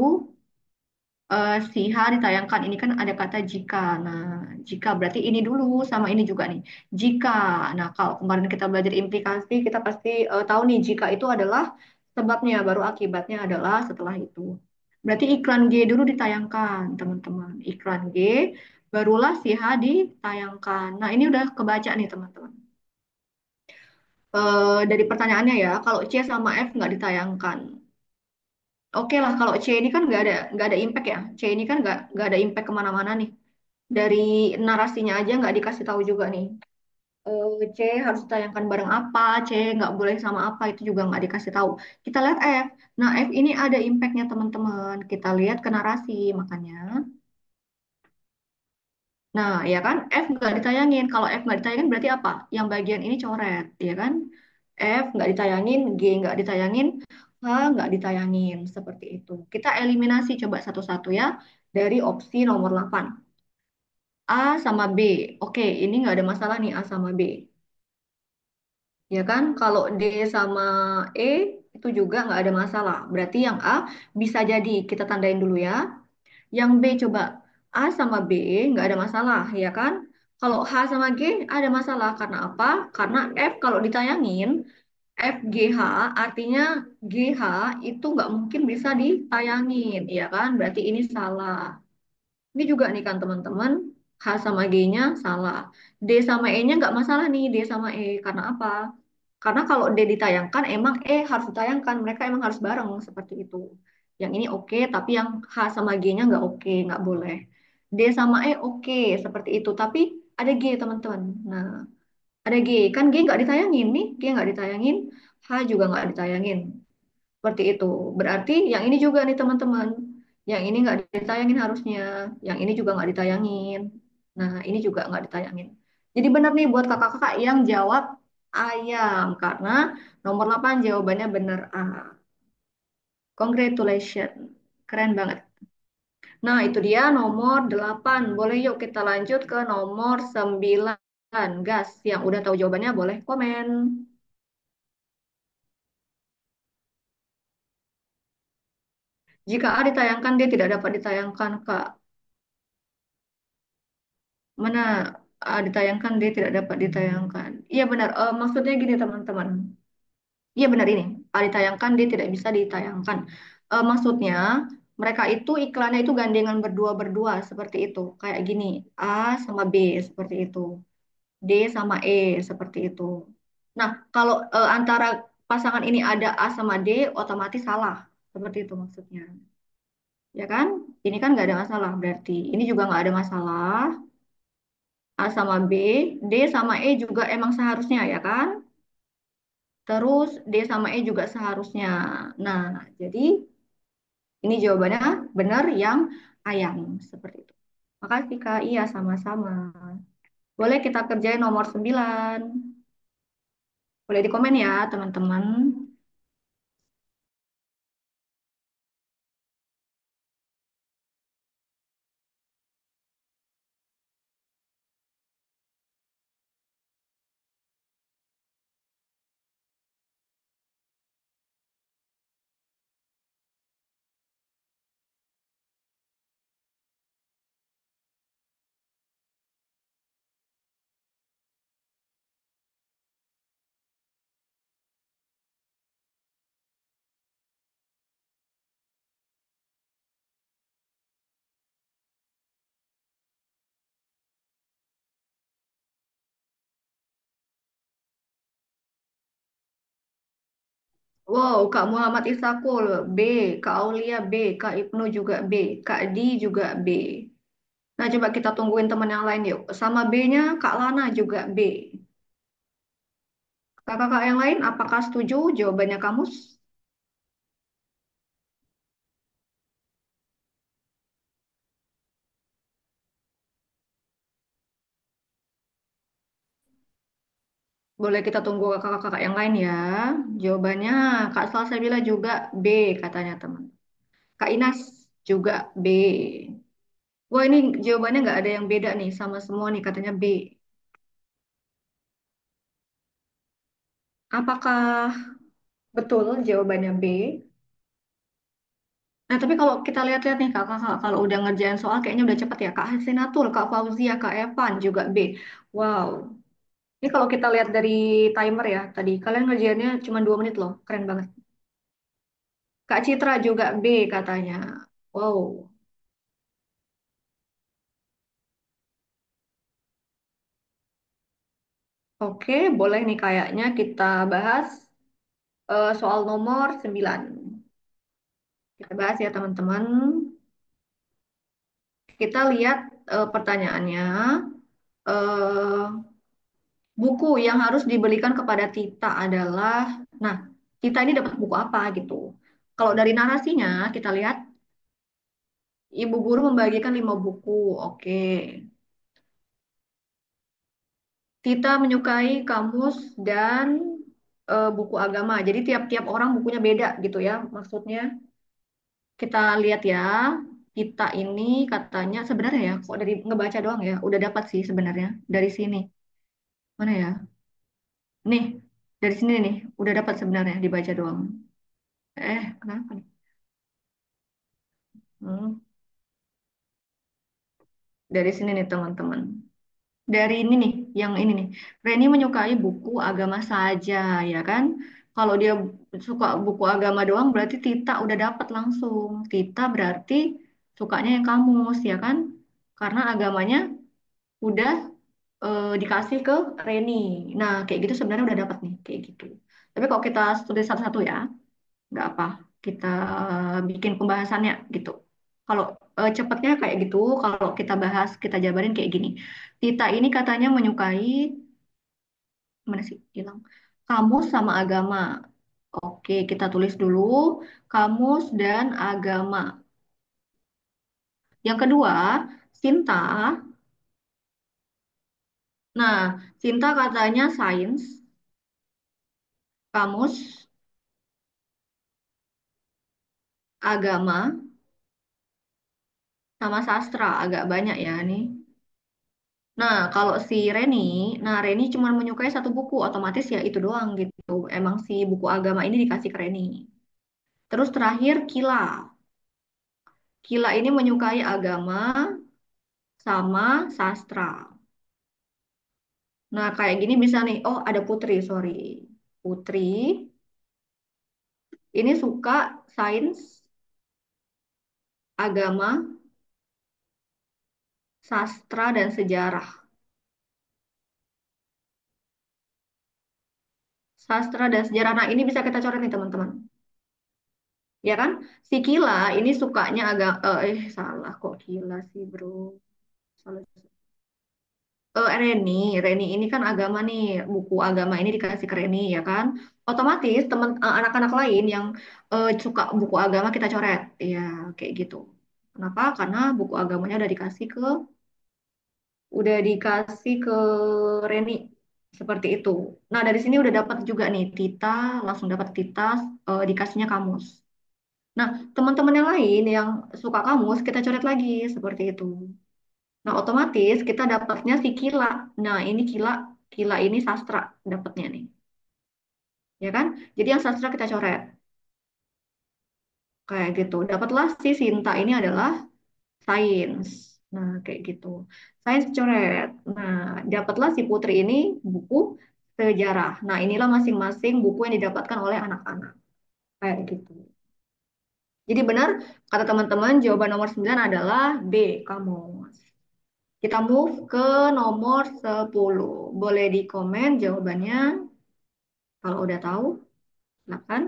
si H ditayangkan. Ini kan ada kata jika. Nah, jika berarti ini dulu sama ini juga nih. Jika. Nah, kalau kemarin kita belajar implikasi, kita pasti tahu nih jika itu adalah sebabnya, baru akibatnya adalah setelah itu. Berarti iklan G dulu ditayangkan, teman-teman. Iklan G, barulah si H ditayangkan. Nah, ini udah kebaca nih, teman-teman. Dari pertanyaannya ya, kalau C sama F nggak ditayangkan. Oke lah, kalau C ini kan nggak ada impact ya. C ini kan nggak ada impact kemana-mana nih. Dari narasinya aja nggak dikasih tahu juga nih. C harus ditayangkan bareng apa, C nggak boleh sama apa itu juga nggak dikasih tahu. Kita lihat F. Nah F ini ada impactnya teman-teman. Kita lihat ke narasi makanya. Nah, ya kan, F nggak ditayangin. Kalau F nggak ditayangin berarti apa? Yang bagian ini coret, ya kan? F nggak ditayangin, G nggak ditayangin, H nggak ditayangin. Seperti itu. Kita eliminasi coba satu-satu ya dari opsi nomor 8. A sama B. Oke, ini nggak ada masalah nih A sama B. Ya kan? Kalau D sama E itu juga nggak ada masalah. Berarti yang A bisa jadi kita tandain dulu ya. Yang B coba A sama B nggak ada masalah, ya kan? Kalau H sama G ada masalah karena apa? Karena F kalau ditayangin FGH artinya GH itu nggak mungkin bisa ditayangin, ya kan? Berarti ini salah. Ini juga nih kan teman-teman, H sama G-nya salah. D sama E-nya nggak masalah nih, D sama E. Karena apa? Karena kalau D ditayangkan, emang E harus ditayangkan. Mereka emang harus bareng seperti itu. Yang ini oke, tapi yang H sama G-nya nggak oke, nggak boleh. D sama E oke, seperti itu. Tapi ada G teman-teman. Nah, ada G. Kan G nggak ditayangin nih. G nggak ditayangin, H juga nggak ditayangin. Seperti itu. Berarti yang ini juga nih teman-teman. Yang ini nggak ditayangin harusnya. Yang ini juga nggak ditayangin. Nah, ini juga nggak ditayangin. Jadi benar nih buat kakak-kakak yang jawab ayam. Karena nomor 8 jawabannya benar A. Congratulations. Keren banget. Nah, itu dia nomor 8. Boleh yuk kita lanjut ke nomor 9. Gas. Yang udah tahu jawabannya boleh komen. Jika A ditayangkan, dia tidak dapat ditayangkan, Kak. Mana ditayangkan dia tidak dapat ditayangkan. Iya benar. Maksudnya gini teman-teman. Iya benar ini. Ditayangkan dia tidak bisa ditayangkan. Maksudnya mereka itu iklannya itu gandengan berdua-berdua seperti itu. Kayak gini. A sama B seperti itu. D sama E seperti itu. Nah kalau antara pasangan ini ada A sama D otomatis salah. Seperti itu maksudnya. Ya kan? Ini kan nggak ada masalah berarti. Ini juga nggak ada masalah. A sama B, D sama E juga emang seharusnya ya kan? Terus D sama E juga seharusnya. Nah, jadi ini jawabannya benar yang ayam seperti itu. Makasih Kak. Iya, sama-sama. Boleh kita kerjain nomor 9. Boleh di komen ya, teman-teman. Wow, Kak Muhammad Isakul B, Kak Aulia B, Kak Ibnu juga B, Kak Di juga B. Nah, coba kita tungguin teman yang lain yuk. Sama B-nya Kak Lana juga B. Kakak-kakak yang lain, apakah setuju jawabannya kamus? Boleh kita tunggu kakak-kakak yang lain ya. Jawabannya Kak Salsabila juga B katanya teman. Kak Inas juga B. Wah ini jawabannya nggak ada yang beda nih sama semua nih katanya B. Apakah betul jawabannya B? Nah tapi kalau kita lihat-lihat nih kakak, kalau udah ngerjain soal kayaknya udah cepet ya. Kak Hasinatul, Kak Fauzia, Kak Evan juga B. Wow. Ini kalau kita lihat dari timer ya tadi, kalian ngerjainnya cuma 2 menit loh. Keren banget. Kak Citra juga B katanya. Wow. Oke, boleh nih kayaknya kita bahas soal nomor 9. Kita bahas ya teman-teman. Kita lihat pertanyaannya. eh Buku yang harus dibelikan kepada Tita adalah, nah, Tita ini dapat buku apa gitu. Kalau dari narasinya kita lihat ibu guru membagikan 5 buku. Oke. Tita menyukai kamus dan buku agama. Jadi tiap-tiap orang bukunya beda gitu ya. Maksudnya kita lihat ya. Kita ini katanya sebenarnya ya, kok dari ngebaca doang ya, udah dapat sih sebenarnya dari sini. Mana ya? Nih, dari sini nih, udah dapat sebenarnya dibaca doang. Kenapa nih? Hmm, dari sini nih teman-teman. Dari ini nih, yang ini nih. Reni menyukai buku agama saja, ya kan? Kalau dia suka buku agama doang, berarti Tita udah dapat langsung. Tita berarti sukanya yang kamus, ya kan? Karena agamanya udah dikasih ke Reni. Nah, kayak gitu sebenarnya udah dapat nih, kayak gitu. Tapi kalau kita tulis satu-satu ya, nggak apa. Kita bikin pembahasannya gitu. Kalau cepatnya kayak gitu, kalau kita bahas, kita jabarin kayak gini. Tita ini katanya menyukai, mana sih hilang? Kamus sama agama. Oke, kita tulis dulu kamus dan agama. Yang kedua, Sinta. Nah, Sinta katanya sains, kamus, agama, sama sastra. Agak banyak ya nih. Nah, kalau si Reni, nah Reni cuma menyukai 1 buku, otomatis ya itu doang gitu. Emang si buku agama ini dikasih ke Reni. Terus terakhir Kila. Kila ini menyukai agama sama sastra. Nah, kayak gini bisa nih. Oh, ada Putri, sorry. Putri ini suka sains, agama, sastra, dan sejarah. Sastra dan sejarah. Nah, ini bisa kita coret nih, teman-teman. Ya kan? Si Kila ini sukanya agak salah kok Kila sih, bro. Salah. Reni, Reni ini kan agama nih, buku agama ini dikasih ke Reni ya kan. Otomatis teman anak-anak lain yang suka buku agama kita coret, ya kayak gitu. Kenapa? Karena buku agamanya udah dikasih ke Reni seperti itu. Nah dari sini udah dapat juga nih Tita, langsung dapat Tita dikasihnya kamus. Nah teman-teman yang lain yang suka kamus kita coret lagi seperti itu. Nah, otomatis kita dapatnya si Kila. Nah, ini Kila, Kila ini sastra dapatnya nih, ya kan? Jadi yang sastra kita coret kayak gitu. Dapatlah si Sinta ini adalah sains. Nah, kayak gitu. Sains coret. Nah, dapatlah si Putri ini buku sejarah. Nah, inilah masing-masing buku yang didapatkan oleh anak-anak. Kayak gitu. Jadi benar kata teman-teman jawaban nomor 9 adalah B, kamus. Kita move ke nomor 10. Boleh di komen jawabannya kalau udah tahu. Silakan.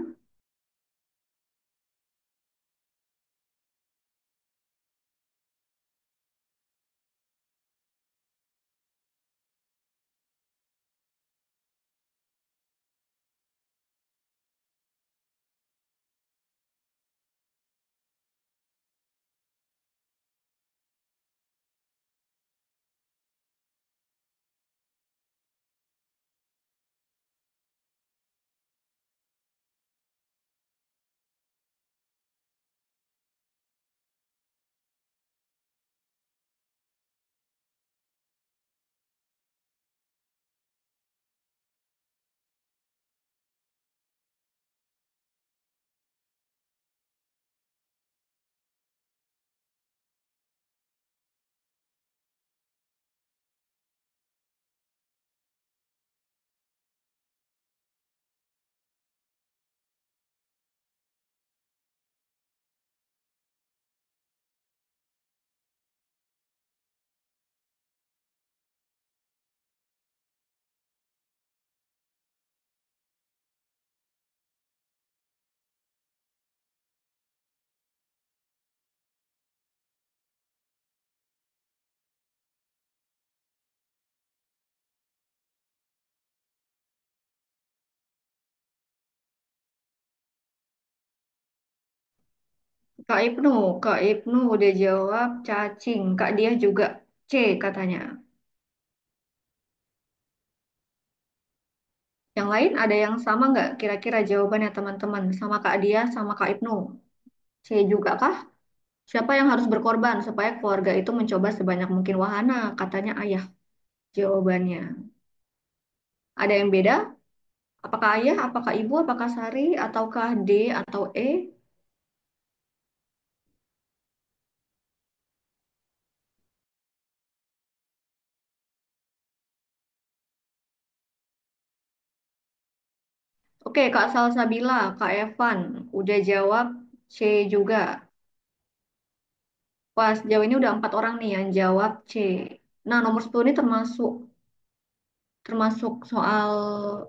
Kak Ibnu udah jawab cacing. Kak dia juga C katanya. Yang lain ada yang sama nggak kira-kira jawabannya teman-teman? Sama Kak dia, sama Kak Ibnu. C juga kah? Siapa yang harus berkorban supaya keluarga itu mencoba sebanyak mungkin wahana? Katanya ayah jawabannya. Ada yang beda? Apakah ayah, apakah ibu, apakah Sari, ataukah D atau E? Oke, Kak Salsabila, Kak Evan, udah jawab C juga. Wah, sejauh ini udah 4 orang nih yang jawab C. Nah, nomor 10 ini termasuk termasuk soal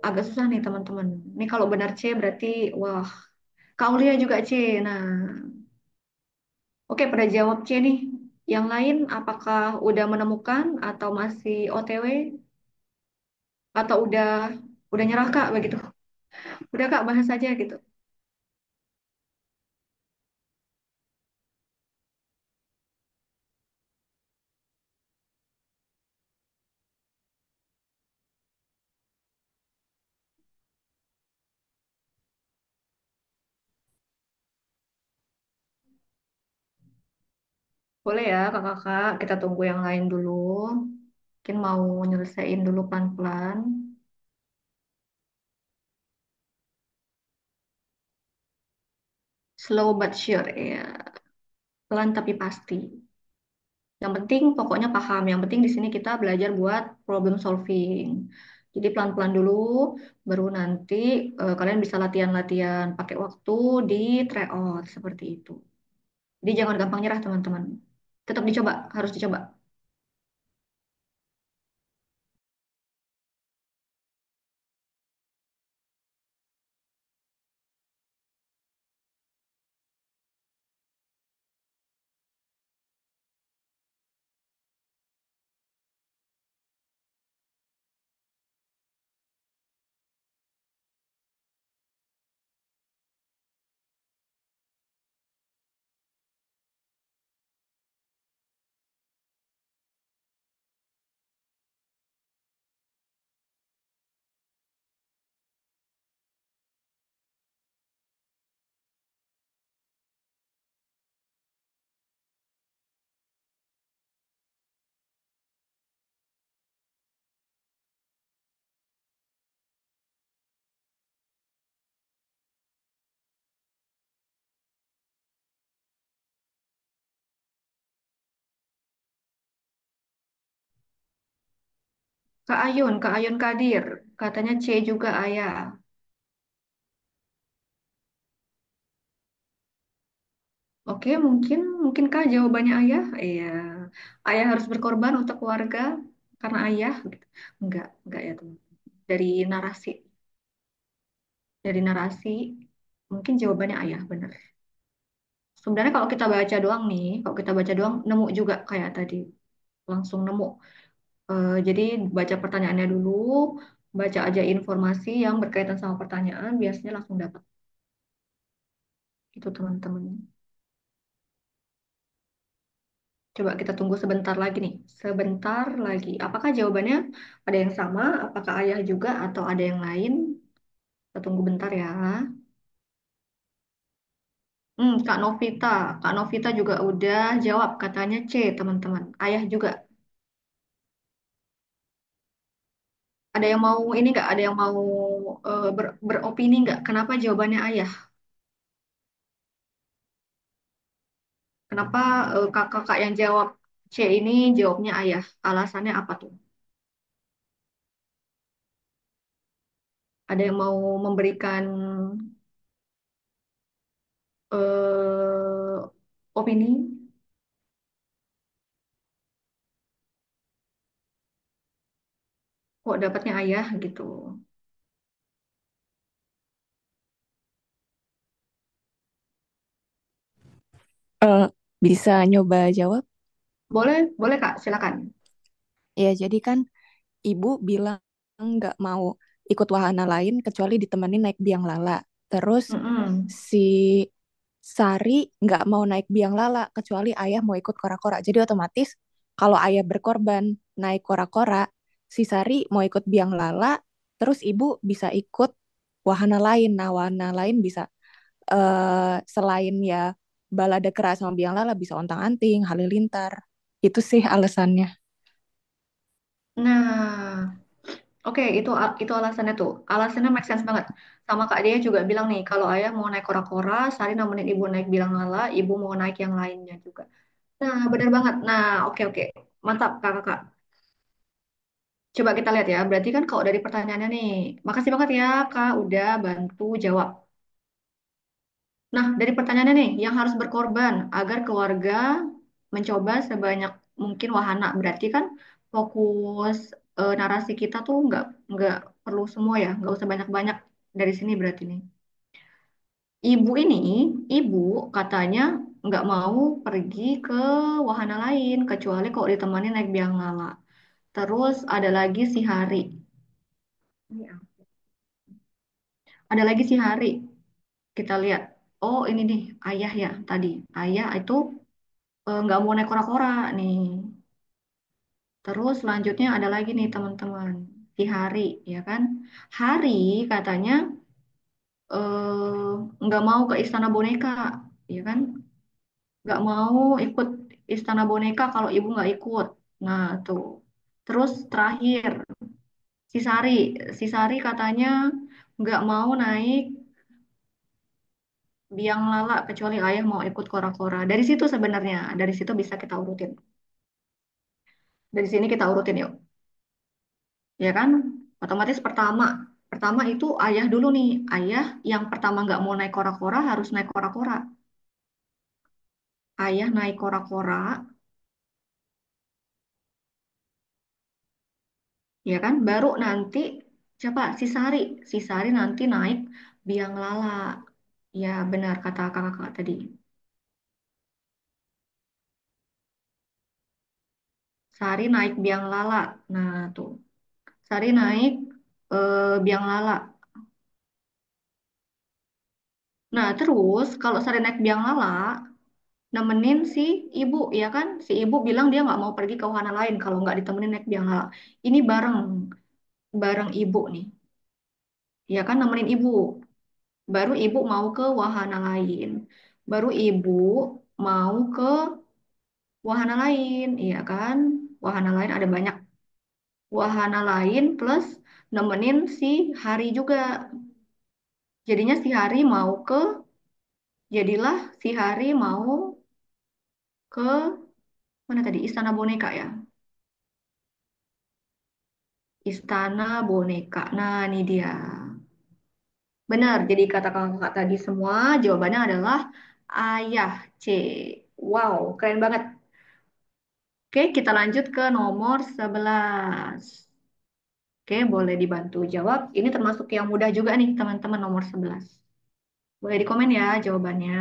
agak susah nih teman-teman. Ini kalau benar C berarti wah, Kak Aulia juga C. Nah, oke pada jawab C nih. Yang lain apakah udah menemukan atau masih OTW atau udah nyerah Kak begitu? Udah Kak bahas aja gitu. Boleh ya kakak-kakak, kita tunggu yang lain dulu. Mungkin mau nyelesain dulu pelan-pelan. Slow but sure ya. Pelan tapi pasti. Yang penting pokoknya paham. Yang penting di sini kita belajar buat problem solving. Jadi pelan-pelan dulu, baru nanti kalian bisa latihan-latihan pakai waktu di tryout seperti itu. Jadi jangan gampang nyerah teman-teman. Tetap dicoba, harus dicoba. Kak Ayun Kadir. Katanya C juga ayah. Oke, mungkin Kak jawabannya ayah. Iya, ayah harus berkorban untuk keluarga karena ayah. Gitu. Enggak ya teman. Dari narasi, dari narasi, mungkin jawabannya ayah bener. Sebenarnya kalau kita baca doang nih, kalau kita baca doang nemu juga kayak tadi, langsung nemu. Jadi baca pertanyaannya dulu, baca aja informasi yang berkaitan sama pertanyaan, biasanya langsung dapat. Itu teman-teman. Coba kita tunggu sebentar lagi nih. Sebentar lagi. Apakah jawabannya ada yang sama? Apakah ayah juga atau ada yang lain? Kita tunggu bentar ya. Kak Novita. Kak Novita juga udah jawab. Katanya C, teman-teman. Ayah juga. Ada yang mau ini nggak? Ada yang mau beropini nggak? Kenapa jawabannya ayah? Kenapa kakak-kakak yang jawab C ini jawabnya ayah? Alasannya apa tuh? Ada yang mau memberikan eh, opini? Kok dapatnya ayah gitu? Eh, Bisa nyoba jawab? Boleh, boleh Kak, silakan. Ya, jadi kan ibu bilang nggak mau ikut wahana lain kecuali ditemani naik biang lala. Terus Mm-mm. si Sari nggak mau naik biang lala kecuali ayah mau ikut kora-kora. Jadi otomatis kalau ayah berkorban naik kora-kora, si Sari mau ikut biang lala, terus ibu bisa ikut wahana lain. Nah, wahana lain bisa selain ya balada kera sama biang lala bisa ontang-anting, halilintar. Itu sih alasannya. Nah, oke itu alasannya tuh. Alasannya make sense banget. Sama Kak dia juga bilang nih, kalau ayah mau naik kora-kora, Sari nemenin ibu naik bilang lala, ibu mau naik yang lainnya juga. Nah, bener banget. Nah, oke. Mantap, Kakak. Coba kita lihat ya. Berarti kan kalau dari pertanyaannya nih, makasih banget ya, Kak, udah bantu jawab. Nah, dari pertanyaannya nih, yang harus berkorban agar keluarga mencoba sebanyak mungkin wahana. Berarti kan fokus narasi kita tuh nggak perlu semua ya, nggak usah banyak-banyak dari sini berarti nih. Ibu ini, ibu katanya nggak mau pergi ke wahana lain kecuali kalau ditemani naik biang lala. Terus ada lagi si Hari. Iya. Ada lagi si Hari. Kita lihat. Oh ini nih ayah ya tadi. Ayah itu nggak mau naik kora-kora nih. Terus selanjutnya ada lagi nih teman-teman, si Hari, ya kan? Hari katanya nggak mau ke Istana Boneka, ya kan? Nggak mau ikut Istana Boneka kalau ibu nggak ikut. Nah tuh. Terus terakhir si Sari, si Sari katanya nggak mau naik biang lala kecuali ayah mau ikut kora-kora. Dari situ sebenarnya, dari situ bisa kita urutin. Dari sini kita urutin yuk. Ya kan? Otomatis pertama itu ayah dulu nih. Ayah yang pertama nggak mau naik kora-kora harus naik kora-kora. Ayah naik kora-kora, ya kan? Baru nanti siapa? Si Sari. Si Sari nanti naik biang lala. Ya benar kata kakak tadi. Sari naik biang lala. Nah tuh. Sari naik biang lala. Nah terus kalau Sari naik biang lala, nemenin si ibu ya kan si ibu bilang dia nggak mau pergi ke wahana lain kalau nggak ditemenin naik biang lala ini bareng bareng ibu nih ya kan nemenin ibu baru ibu mau ke wahana lain baru ibu mau ke wahana lain iya kan wahana lain ada banyak wahana lain plus nemenin si Hari juga jadinya si Hari mau ke jadilah si Hari mau ke mana tadi Istana Boneka ya Istana boneka. Nah, ini dia. Benar, jadi kata kakak tadi semua jawabannya adalah ayah C. Wow, keren banget. Oke, kita lanjut ke nomor 11. Oke, boleh dibantu jawab. Ini termasuk yang mudah juga nih, teman-teman nomor 11. Boleh di komen ya jawabannya.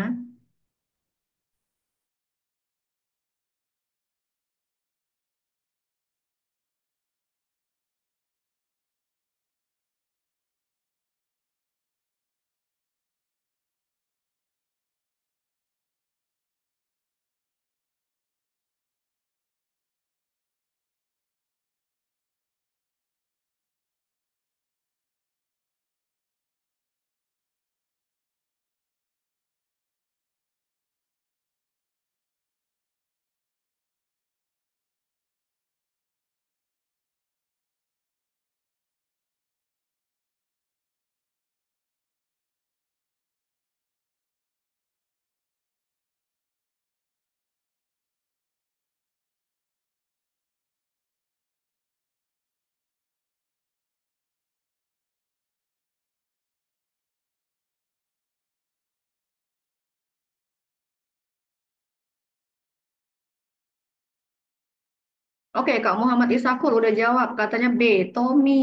Oke, Kak Muhammad Isakur udah jawab. Katanya B, Tommy.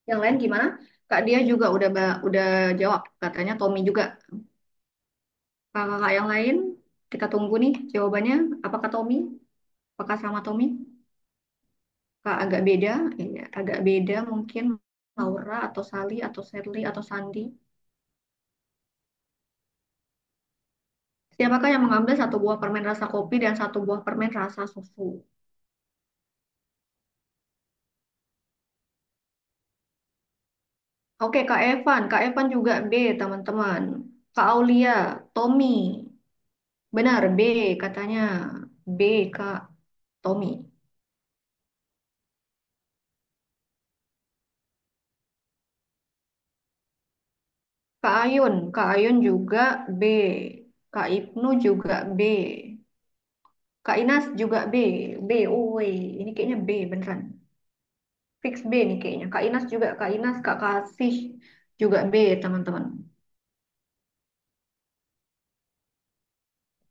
Yang lain gimana? Kak dia juga udah jawab. Katanya Tommy juga. Kakak yang lain, kita tunggu nih jawabannya. Apakah Tommy? Apakah sama Tommy? Kak agak beda, iya, agak beda mungkin Laura atau Sally atau Sherly atau Sandy. Siapakah yang mengambil satu buah permen rasa kopi dan satu buah permen rasa susu? Oke, Kak Evan juga B, teman-teman. Kak Aulia, Tommy, benar B katanya. B, Kak Tommy. Kak Ayun juga B. Kak Ibnu juga B. Kak Inas juga B. B, oh weh. Ini kayaknya B beneran. Fix B nih kayaknya. Kak Inas juga, Kak Inas, Kak Kasih juga B, teman-teman.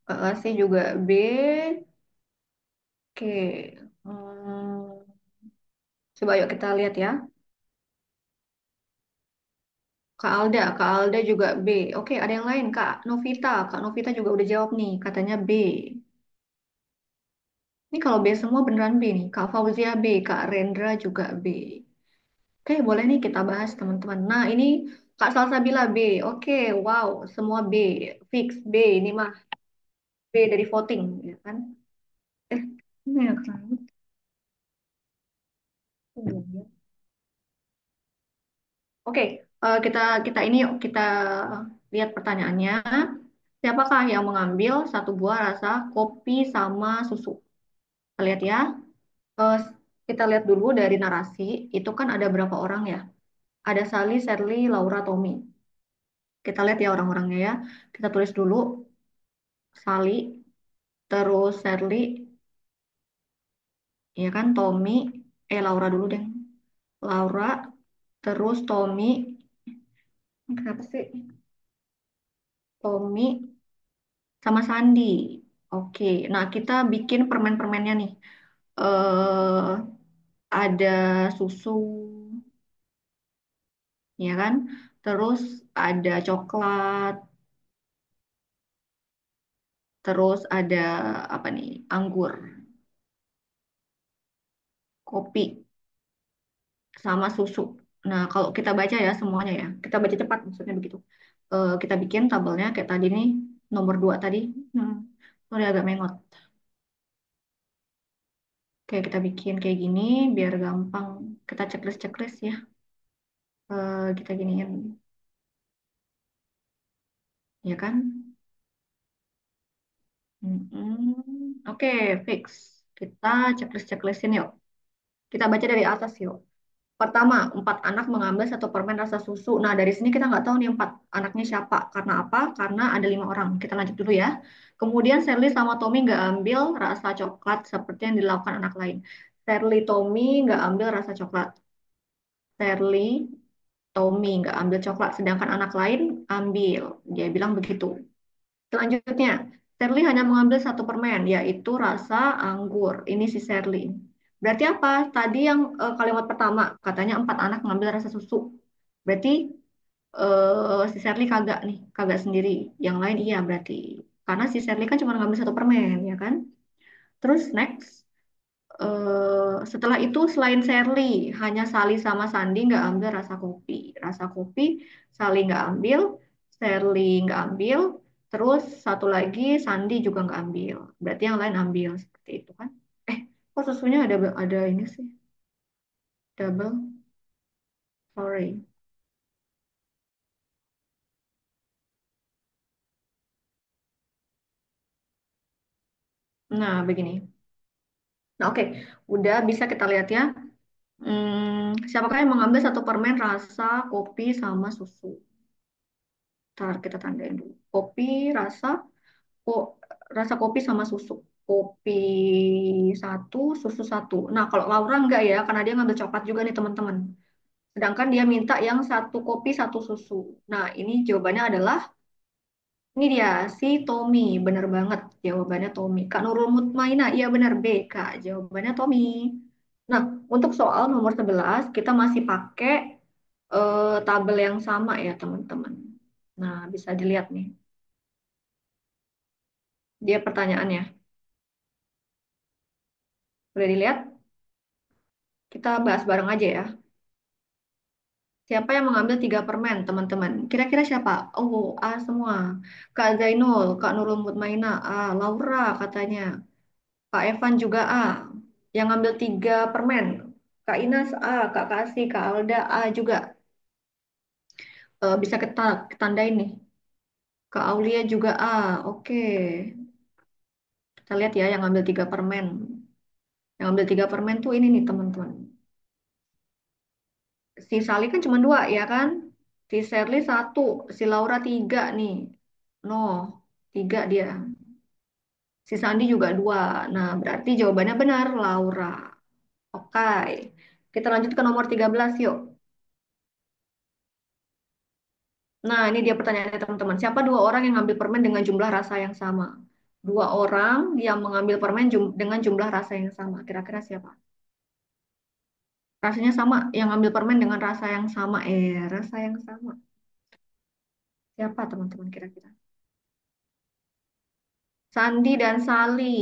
Kak Kasih juga B. Oke. Coba yuk kita lihat ya. Kak Alda juga B. Oke, ada yang lain, Kak Novita juga udah jawab nih, katanya B. Ini kalau B semua beneran B nih. Kak Fauzia B, Kak Rendra juga B. Oke, boleh nih kita bahas teman-teman. Nah, ini Kak Salsabila B. Oke, wow, semua B. Fix B. Ini mah B dari voting, ya kan? Eh, ini ya kan? Oke, kita kita ini yuk kita lihat pertanyaannya. Siapakah yang mengambil satu buah rasa kopi sama susu? Kita lihat ya. Eh, kita lihat dulu dari narasi. Itu kan ada berapa orang ya? Ada Sally, Shirley, Laura, Tommy. Kita lihat ya orang-orangnya ya. Kita tulis dulu Sally, terus Shirley, ya kan? Tommy, Laura dulu deh. Laura, terus Tommy. Kenapa sih? Tommy sama Sandi. Oke, nah kita bikin permen-permennya nih. eh ada susu, ya kan? Terus ada coklat, terus ada apa nih? Anggur, kopi, sama susu. Nah, kalau kita baca ya semuanya ya, kita baca cepat maksudnya begitu. Kita bikin tabelnya kayak tadi nih, nomor 2 tadi. Hmm, sorry agak mengot. Oke, kita bikin kayak gini biar gampang. Kita checklist-checklist ya. Kita giniin, ya kan? Oke, fix. Kita checklist-checklistin yuk. Kita baca dari atas yuk. Pertama, 4 anak mengambil satu permen rasa susu. Nah, dari sini kita nggak tahu nih 4 anaknya siapa. Karena apa? Karena ada 5 orang. Kita lanjut dulu ya. Kemudian Sally sama Tommy nggak ambil rasa coklat seperti yang dilakukan anak lain. Shirley Tommy nggak ambil rasa coklat. Shirley Tommy nggak ambil coklat, sedangkan anak lain ambil. Dia bilang begitu. Selanjutnya, Shirley hanya mengambil satu permen, yaitu rasa anggur. Ini si Shirley. Berarti apa? Tadi yang kalimat pertama, katanya empat anak mengambil rasa susu. Berarti si Shirley kagak nih, kagak sendiri. Yang lain iya berarti. Karena si Shirley kan cuma ngambil satu permen, ya kan? Terus next, setelah itu selain Shirley, hanya Sally sama Sandy nggak ambil rasa kopi. Rasa kopi, Sally nggak ambil, Shirley nggak ambil, terus satu lagi Sandy juga nggak ambil. Berarti yang lain ambil seperti itu kan? Eh, kok susunya ada ini sih? Double, sorry. Nah, begini. Nah, oke, udah bisa kita lihat ya. Siapakah yang mengambil satu permen rasa kopi sama susu? Ntar kita tandain dulu. Kopi rasa ko- rasa kopi sama susu. Kopi satu, susu satu. Nah, kalau Laura enggak ya, karena dia ngambil coklat juga nih teman-teman. Sedangkan dia minta yang satu kopi, satu susu. Nah, ini jawabannya adalah, ini dia, si Tommy. Bener banget jawabannya Tommy. Kak Nurul Mutmaina, iya benar B, Kak. Jawabannya Tommy. Nah, untuk soal nomor 11 kita masih pakai tabel yang sama ya, teman-teman. Nah, bisa dilihat nih. Dia pertanyaannya. Boleh dilihat? Kita bahas bareng aja ya. Siapa yang mengambil tiga permen, teman-teman? Kira-kira siapa? Oh, A semua. Kak Zainul, Kak Nurul Mutmaina, A. Laura katanya. Kak Evan juga A. Yang ngambil tiga permen. Kak Inas A, Kak Kasih, Kak Alda A juga. Bisa kita tandain nih. Kak Aulia juga A. Oke. Kita lihat ya yang ngambil tiga permen. Yang ngambil tiga permen tuh ini nih, teman-teman. Si Sali kan cuma dua ya kan? Si Sherly satu, si Laura tiga nih. No, tiga dia. Si Sandi juga dua. Nah, berarti jawabannya benar, Laura. Oke. Kita lanjut ke nomor 13 yuk. Nah, ini dia pertanyaannya teman-teman. Siapa dua orang yang ngambil permen dengan jumlah rasa yang sama? Dua orang yang mengambil permen dengan jumlah rasa yang sama. Kira-kira siapa? Rasanya sama, yang ngambil permen dengan rasa yang sama. Rasa yang sama. Siapa teman-teman kira-kira? Sandi dan Sali.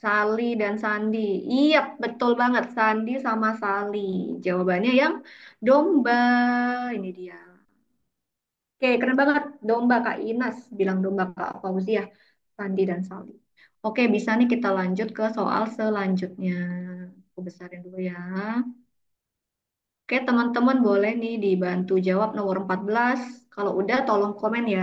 Sali dan Sandi. Iya, betul banget. Sandi sama Sali. Jawabannya yang domba. Ini dia. Oke, keren banget. Domba Kak Inas. Bilang domba Kak Fauziah. Sandi dan Sali. Oke, bisa nih kita lanjut ke soal selanjutnya. Aku besarin dulu ya. Oke, teman-teman boleh nih dibantu jawab nomor 14. Kalau udah tolong komen ya.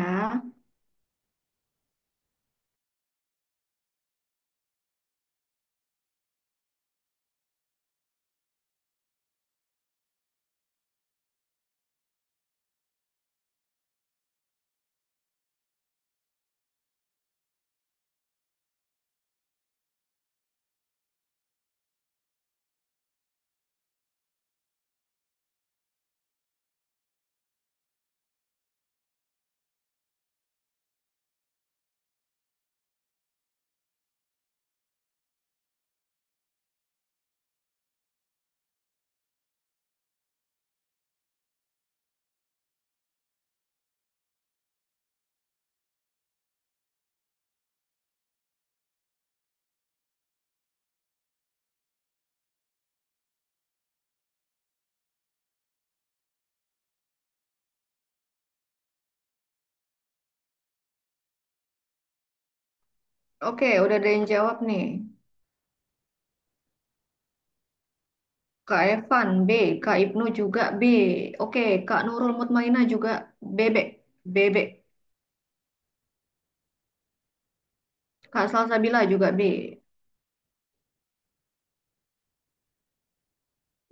Oke, udah ada yang jawab nih. Kak Evan B, Kak Ibnu juga B. Oke, Kak Nurul Mutmainah juga BB. BB. Kak Salsabila juga B.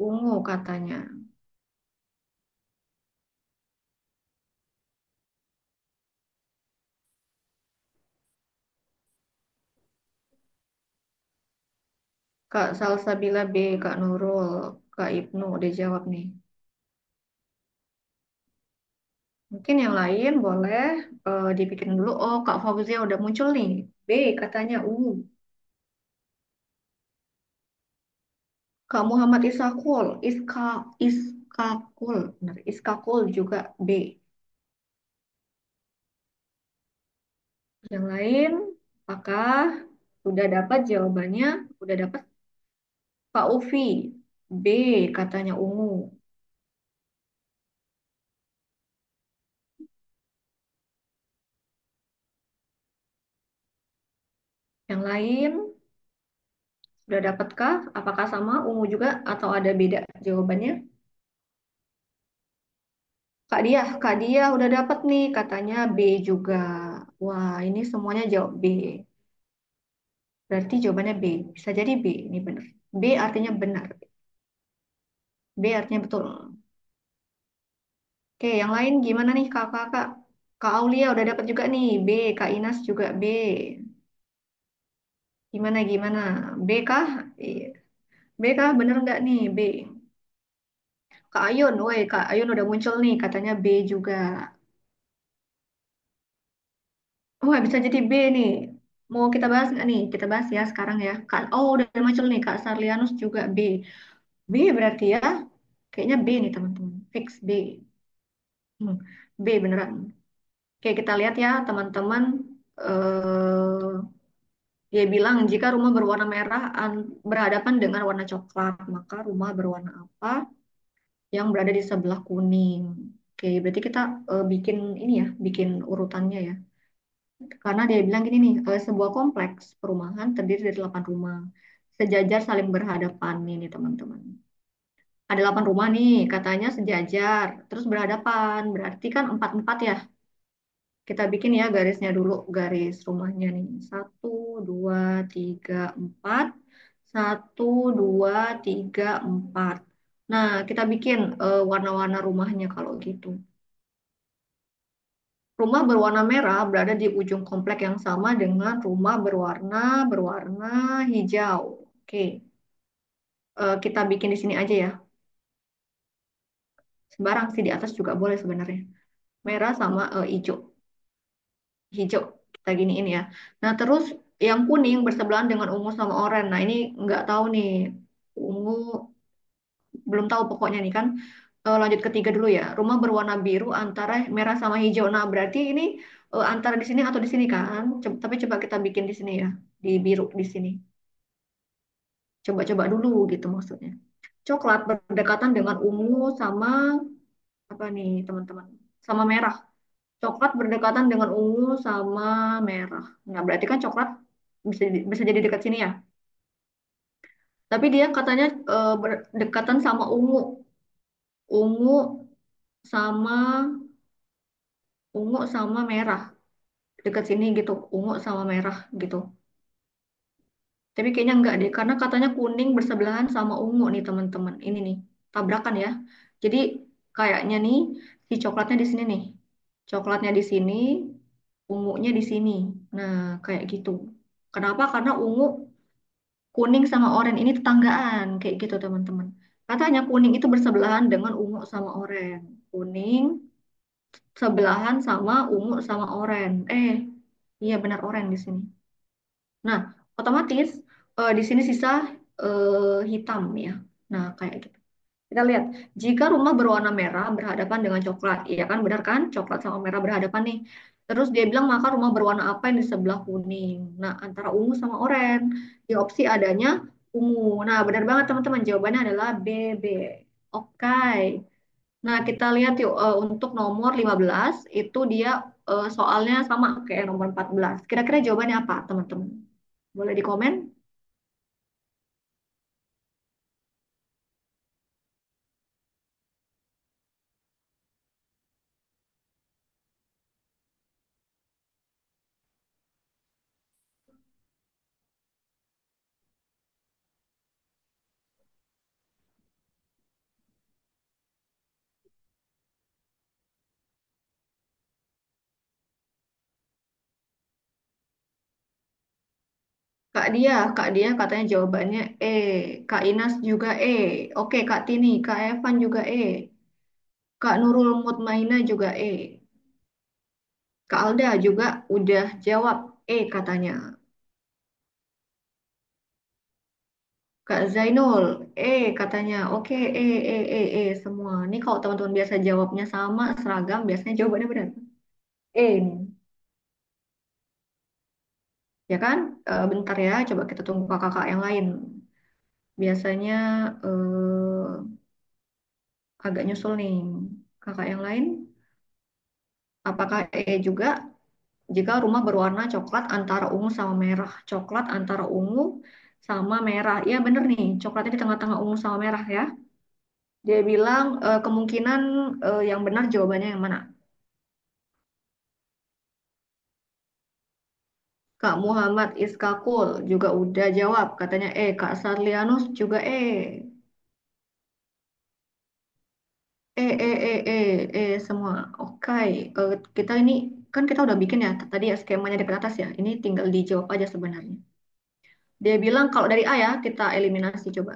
Ungu katanya. Kak Salsabila B, Kak Nurul, Kak Ibnu udah jawab nih. Mungkin yang lain boleh dipikirin dulu. Oh, Kak Fauzia udah muncul nih. B katanya ungu. Kak Muhammad Isakul, Iskakul, benar. Iskakul juga B. Yang lain, apakah udah dapat jawabannya? Udah dapat Pak Ufi. B katanya ungu. Yang lain, sudah dapatkah? Apakah sama ungu juga atau ada beda jawabannya? Kak Dia udah dapat nih katanya B juga. Wah, ini semuanya jawab B. Berarti jawabannya B. Bisa jadi B, ini benar. B artinya benar. B artinya betul. Oke, yang lain gimana nih kakak-kakak? Kak Aulia udah dapat juga nih B. Kak Inas juga B. Gimana gimana? B kah? Iya. B kah? Bener nggak nih B? Kak Ayun, woi Kak Ayun udah muncul nih katanya B juga. Wah bisa jadi B nih. Mau kita bahas nggak nih? Kita bahas ya sekarang ya. Kak, oh udah muncul nih Kak Sarlianus juga B. B berarti ya. Kayaknya B nih teman-teman. Fix B. Hmm, B beneran. Oke kita lihat ya teman-teman. Dia bilang jika rumah berwarna merah berhadapan dengan warna coklat, maka rumah berwarna apa yang berada di sebelah kuning. Oke, berarti kita bikin ini ya, bikin urutannya ya. Karena dia bilang gini nih, sebuah kompleks perumahan terdiri dari 8 rumah. Sejajar saling berhadapan ini teman-teman. Ada 8 rumah nih, katanya sejajar, terus berhadapan. Berarti kan 4-4 ya. Kita bikin ya garisnya dulu, garis rumahnya nih. Satu, dua, tiga, empat. Satu, dua, tiga, empat. Nah, kita bikin warna-warna rumahnya kalau gitu. Rumah berwarna merah berada di ujung komplek yang sama dengan rumah berwarna hijau. Oke, kita bikin di sini aja ya. Sembarang sih di atas juga boleh sebenarnya. Merah sama hijau. Hijau kita giniin ya. Nah, terus yang kuning bersebelahan dengan ungu sama oranye. Nah, ini nggak tahu nih. Ungu belum tahu pokoknya nih kan. Lanjut ketiga dulu ya. Rumah berwarna biru antara merah sama hijau. Nah, berarti ini antara di sini atau di sini kan. Tapi coba kita bikin di sini ya. Di biru di sini. Coba-coba dulu gitu maksudnya. Coklat berdekatan dengan ungu sama apa nih teman-teman? Sama merah. Coklat berdekatan dengan ungu sama merah. Nah, berarti kan coklat bisa jadi dekat sini ya. Tapi dia katanya berdekatan sama ungu. Ungu sama merah. Dekat sini gitu. Ungu sama merah gitu. Tapi kayaknya enggak deh, karena katanya kuning bersebelahan sama ungu nih teman-teman. Ini nih, tabrakan ya. Jadi kayaknya nih si coklatnya di sini nih. Coklatnya di sini, ungunya di sini. Nah, kayak gitu. Kenapa? Karena ungu, kuning sama oranye ini tetanggaan, kayak gitu teman-teman. Katanya kuning itu bersebelahan dengan ungu sama oranye. Kuning sebelahan sama ungu sama oranye. Iya benar oranye di sini. Nah, otomatis di sini sisa hitam ya. Nah, kayak gitu. Kita lihat, jika rumah berwarna merah berhadapan dengan coklat, iya kan, benar kan? Coklat sama merah berhadapan nih. Terus dia bilang, maka rumah berwarna apa yang di sebelah kuning? Nah, antara ungu sama oranye. Di opsi adanya ungu. Nah, benar banget teman-teman. Jawabannya adalah B, B. Oke. Nah, kita lihat yuk untuk nomor 15 itu dia soalnya sama kayak nomor 14. Kira-kira jawabannya apa, teman-teman? Boleh di komen? Kak Dia katanya jawabannya E. Kak Inas juga E. Oke, Kak Tini, Kak Evan juga E. Kak Nurul Mutmaina juga E. Kak Alda juga udah jawab E katanya. Kak Zainul, katanya. Oke, semua. Ini kalau teman-teman biasa jawabnya sama, seragam, biasanya jawabannya benar. Nih. Ya kan? Bentar ya, coba kita tunggu kakak-kakak yang lain. Biasanya agak nyusul nih. Kakak yang lain, apakah juga? Jika rumah berwarna coklat antara ungu sama merah. Coklat antara ungu sama merah. Ya bener nih, coklatnya di tengah-tengah ungu sama merah ya. Dia bilang kemungkinan yang benar jawabannya yang mana? Kak Muhammad Iskakul juga udah jawab. Katanya Kak Sarlianus juga semua. Oke, kita ini kan kita udah bikin ya tadi ya skemanya di atas ya. Ini tinggal dijawab aja sebenarnya. Dia bilang kalau dari A ya kita eliminasi coba.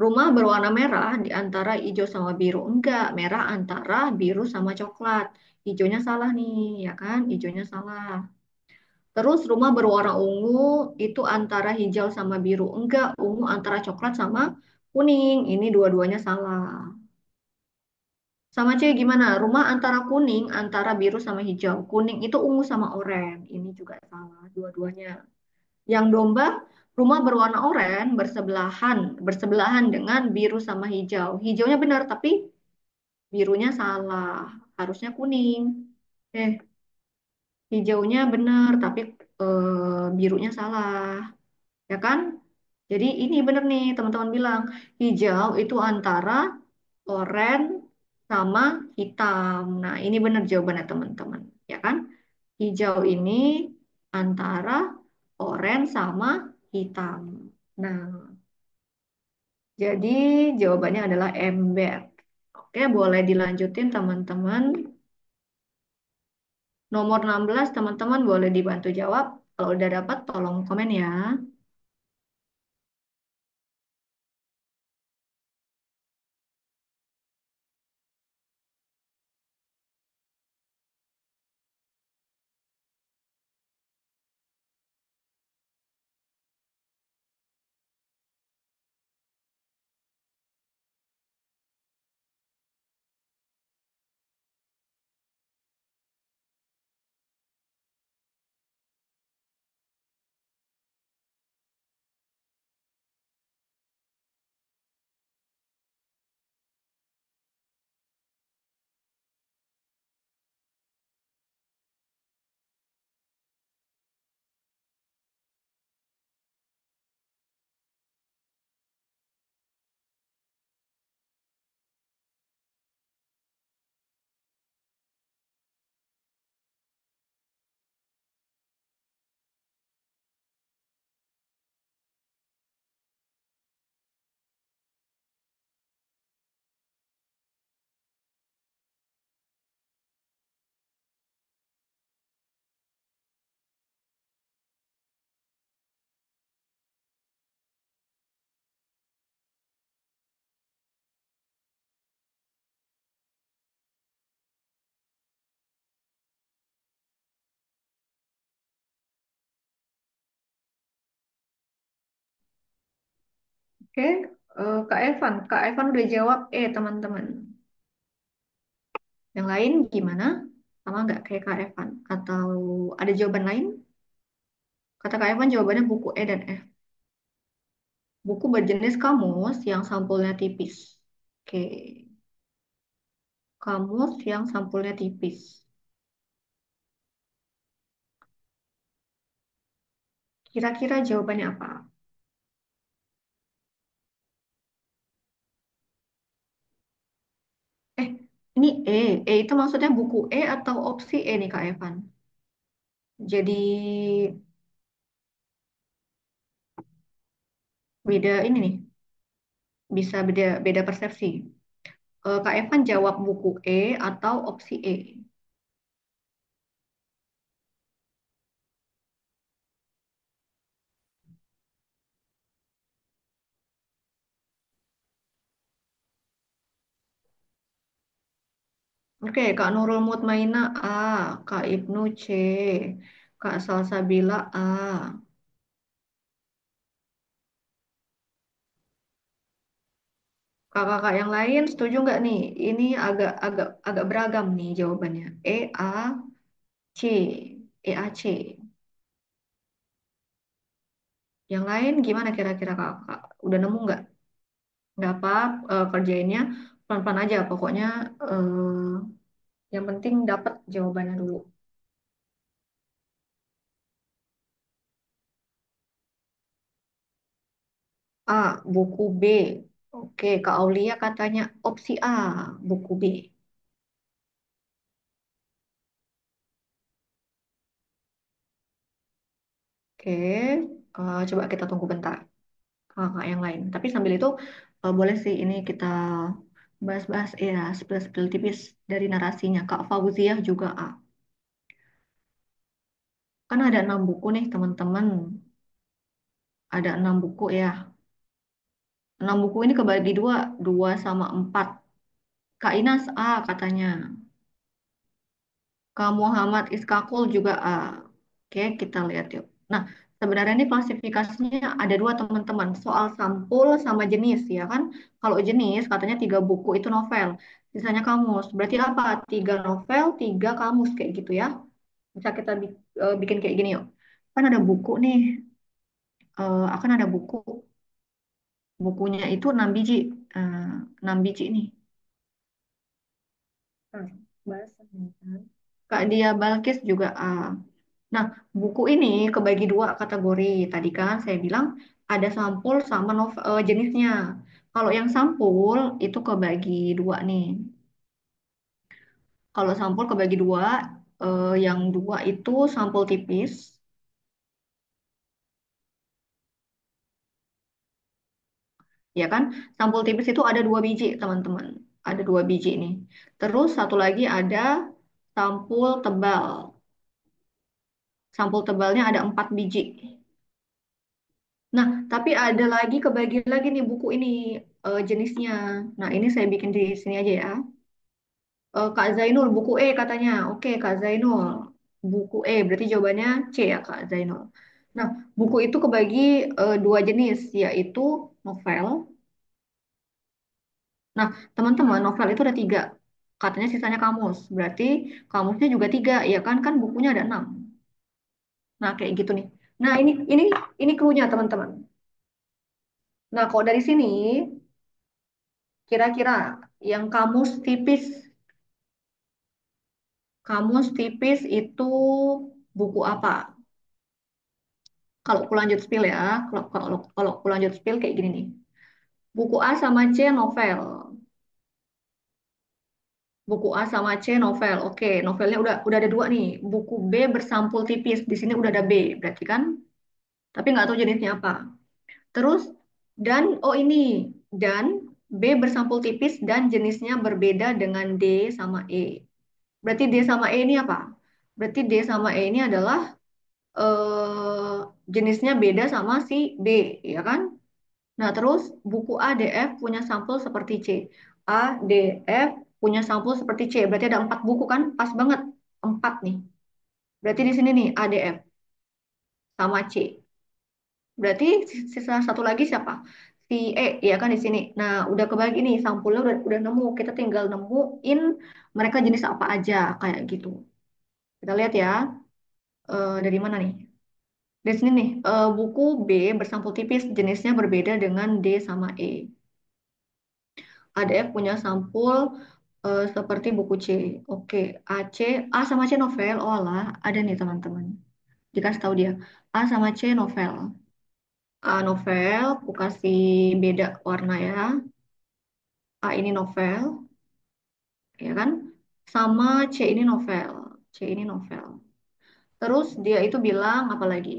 Rumah berwarna merah di antara hijau sama biru. Enggak, merah antara biru sama coklat. Hijaunya salah nih, ya kan? Hijaunya salah. Terus rumah berwarna ungu itu antara hijau sama biru. Enggak, ungu antara coklat sama kuning. Ini dua-duanya salah. Sama C gimana? Rumah antara kuning, antara biru sama hijau. Kuning itu ungu sama oranye. Ini juga salah dua-duanya. Yang domba, rumah berwarna oranye bersebelahan dengan biru sama hijau. Hijaunya benar, tapi birunya salah. Harusnya kuning. Eh, hijaunya benar, tapi birunya salah. Ya kan? Jadi ini benar nih teman-teman bilang. Hijau itu antara oranye sama hitam. Nah, ini benar jawabannya teman-teman. Ya kan? Hijau ini antara oranye sama hitam. Nah, jadi jawabannya adalah ember. Oke, boleh dilanjutin teman-teman. Nomor 16 teman-teman boleh dibantu jawab. Kalau udah dapat tolong komen ya. Oke, Kak Evan udah jawab teman-teman. Yang lain gimana? Sama nggak kayak Kak Evan? Atau ada jawaban lain? Kata Kak Evan jawabannya buku E dan F. Buku berjenis kamus yang sampulnya tipis. Oke, kamus yang sampulnya tipis. Kira-kira jawabannya apa? Eh, ini E. E itu maksudnya buku E atau opsi E nih Kak Evan? Jadi beda ini nih, bisa beda beda persepsi. Kak Evan jawab buku E atau opsi E? Oke, Kak Nurul Mutmaina A, Kak Ibnu C, Kak Salsabila A. Kakak-kakak yang lain setuju nggak nih? Ini agak agak agak beragam nih jawabannya. C, C. Yang lain gimana kira-kira kakak? Udah nemu nggak? Nggak apa, kerjainnya pelan-pelan aja. Pokoknya yang penting dapat jawabannya dulu. A, buku B. Oke, Kak Aulia katanya opsi A, buku B. Oke, coba kita tunggu bentar kakak yang lain. Tapi sambil itu boleh sih ini kita bahas-bahas ya spill-spill tipis dari narasinya. Kak Fauziah juga A. Kan ada 6 buku nih teman-teman. Ada 6 buku ya. 6 buku ini kebagi dua, 2 sama 4. Kak Inas A katanya. Kak Muhammad Iskakul juga A. Oke, kita lihat yuk. Nah, sebenarnya ini klasifikasinya ada dua teman-teman. Soal sampul sama jenis ya kan. Kalau jenis katanya 3 buku itu novel. Sisanya kamus. Berarti apa? 3 novel, 3 kamus kayak gitu ya. Bisa kita bikin kayak gini yuk. Kan ada buku nih. Akan ada buku. Bukunya itu 6 biji. Eh, 6 biji nih. Bahasa. Kak Dia Balkis juga A. Nah, buku ini kebagi dua kategori. Tadi kan saya bilang ada sampul sama jenisnya. Kalau yang sampul itu kebagi dua nih. Kalau sampul kebagi dua, yang dua itu sampul tipis, ya kan? Sampul tipis itu ada 2 biji, teman-teman. Ada 2 biji nih. Terus satu lagi ada sampul tebal. Sampul tebalnya ada 4 biji. Nah, tapi ada lagi kebagi lagi nih buku ini jenisnya. Nah, ini saya bikin di sini aja ya. Kak Zainul, buku E katanya. Oke, Kak Zainul. Buku E, berarti jawabannya C ya, Kak Zainul. Nah, buku itu kebagi 2 jenis, yaitu novel. Nah, teman-teman, novel itu ada 3. Katanya sisanya kamus. Berarti kamusnya juga 3, ya kan? Kan bukunya ada 6. Nah, kayak gitu nih. Nah, ini clue-nya, teman-teman. Nah, kalau dari sini, kira-kira yang kamus tipis itu buku apa? Kalau aku lanjut spill ya, kalau aku lanjut spill kayak gini nih. Buku A sama C novel. Buku A sama C novel. Oke, novelnya udah ada 2 nih. Buku B bersampul tipis. Di sini udah ada B, berarti kan? Tapi nggak tahu jenisnya apa. Terus ini dan B bersampul tipis dan jenisnya berbeda dengan D sama E. Berarti D sama E ini apa? Berarti D sama E ini adalah eh, jenisnya beda sama si B, ya kan? Nah, terus buku A, D, F punya sampul seperti C. A, D, F punya sampul seperti C. Berarti ada 4 buku kan? Pas banget. 4 nih. Berarti di sini nih A, D, F sama C. Berarti sisa satu lagi siapa? Si E, ya kan di sini. Nah, udah kebagi nih sampulnya udah nemu. Kita tinggal nemuin mereka jenis apa aja kayak gitu. Kita lihat ya. Dari mana nih? Dari sini nih, buku B bersampul tipis jenisnya berbeda dengan D sama E. ADF punya sampul seperti buku C. Oke, A sama C novel. Oh alah, ada nih teman-teman. Dikasih tahu dia. A sama C novel. A novel, aku kasih beda warna ya. A ini novel, ya kan? Sama C ini novel. C ini novel. Terus dia itu bilang apa lagi?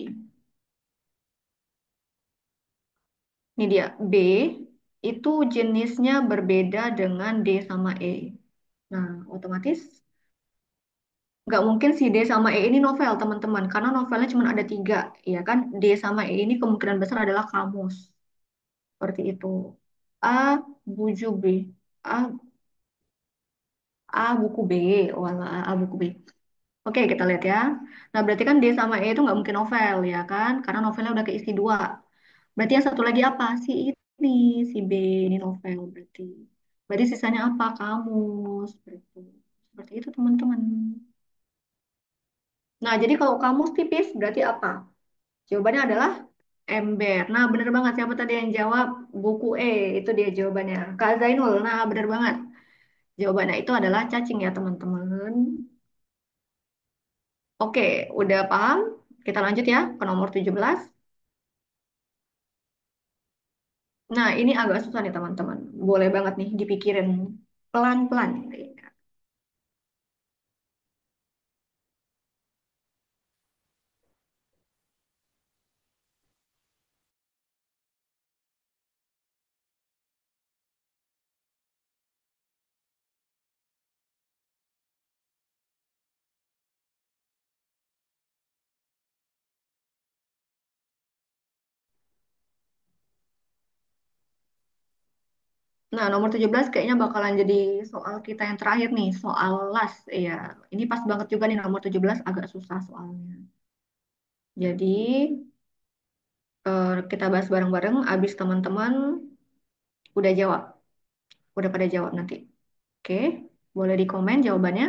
Ini dia, B itu jenisnya berbeda dengan D sama E. Nah, otomatis nggak mungkin si D sama E ini novel, teman-teman. Karena novelnya cuma ada 3, ya kan? D sama E ini kemungkinan besar adalah kamus. Seperti itu. A, buju B. A, A buku B, wala A buku B. Oke, kita lihat ya. Nah, berarti kan D sama E itu nggak mungkin novel, ya kan? Karena novelnya udah keisi dua. Berarti yang satu lagi apa? Si ini, si B ini novel berarti. Berarti sisanya apa? Kamus. Seperti itu, teman-teman. Nah, jadi kalau kamus tipis berarti apa? Jawabannya adalah ember. Nah, bener banget. Siapa tadi yang jawab? Buku E. Itu dia jawabannya. Kak Zainul. Nah, bener banget. Jawabannya itu adalah cacing ya, teman-teman. Oke, udah paham? Kita lanjut ya ke nomor 17. Nah, ini agak susah nih, teman-teman. Boleh banget nih dipikirin pelan-pelan. Nah, nomor 17 kayaknya bakalan jadi soal kita yang terakhir nih, soal last. Iya, ini pas banget juga nih nomor 17 agak susah soalnya. Jadi, kita bahas bareng-bareng abis teman-teman udah jawab. Udah pada jawab nanti. Oke, boleh di komen jawabannya.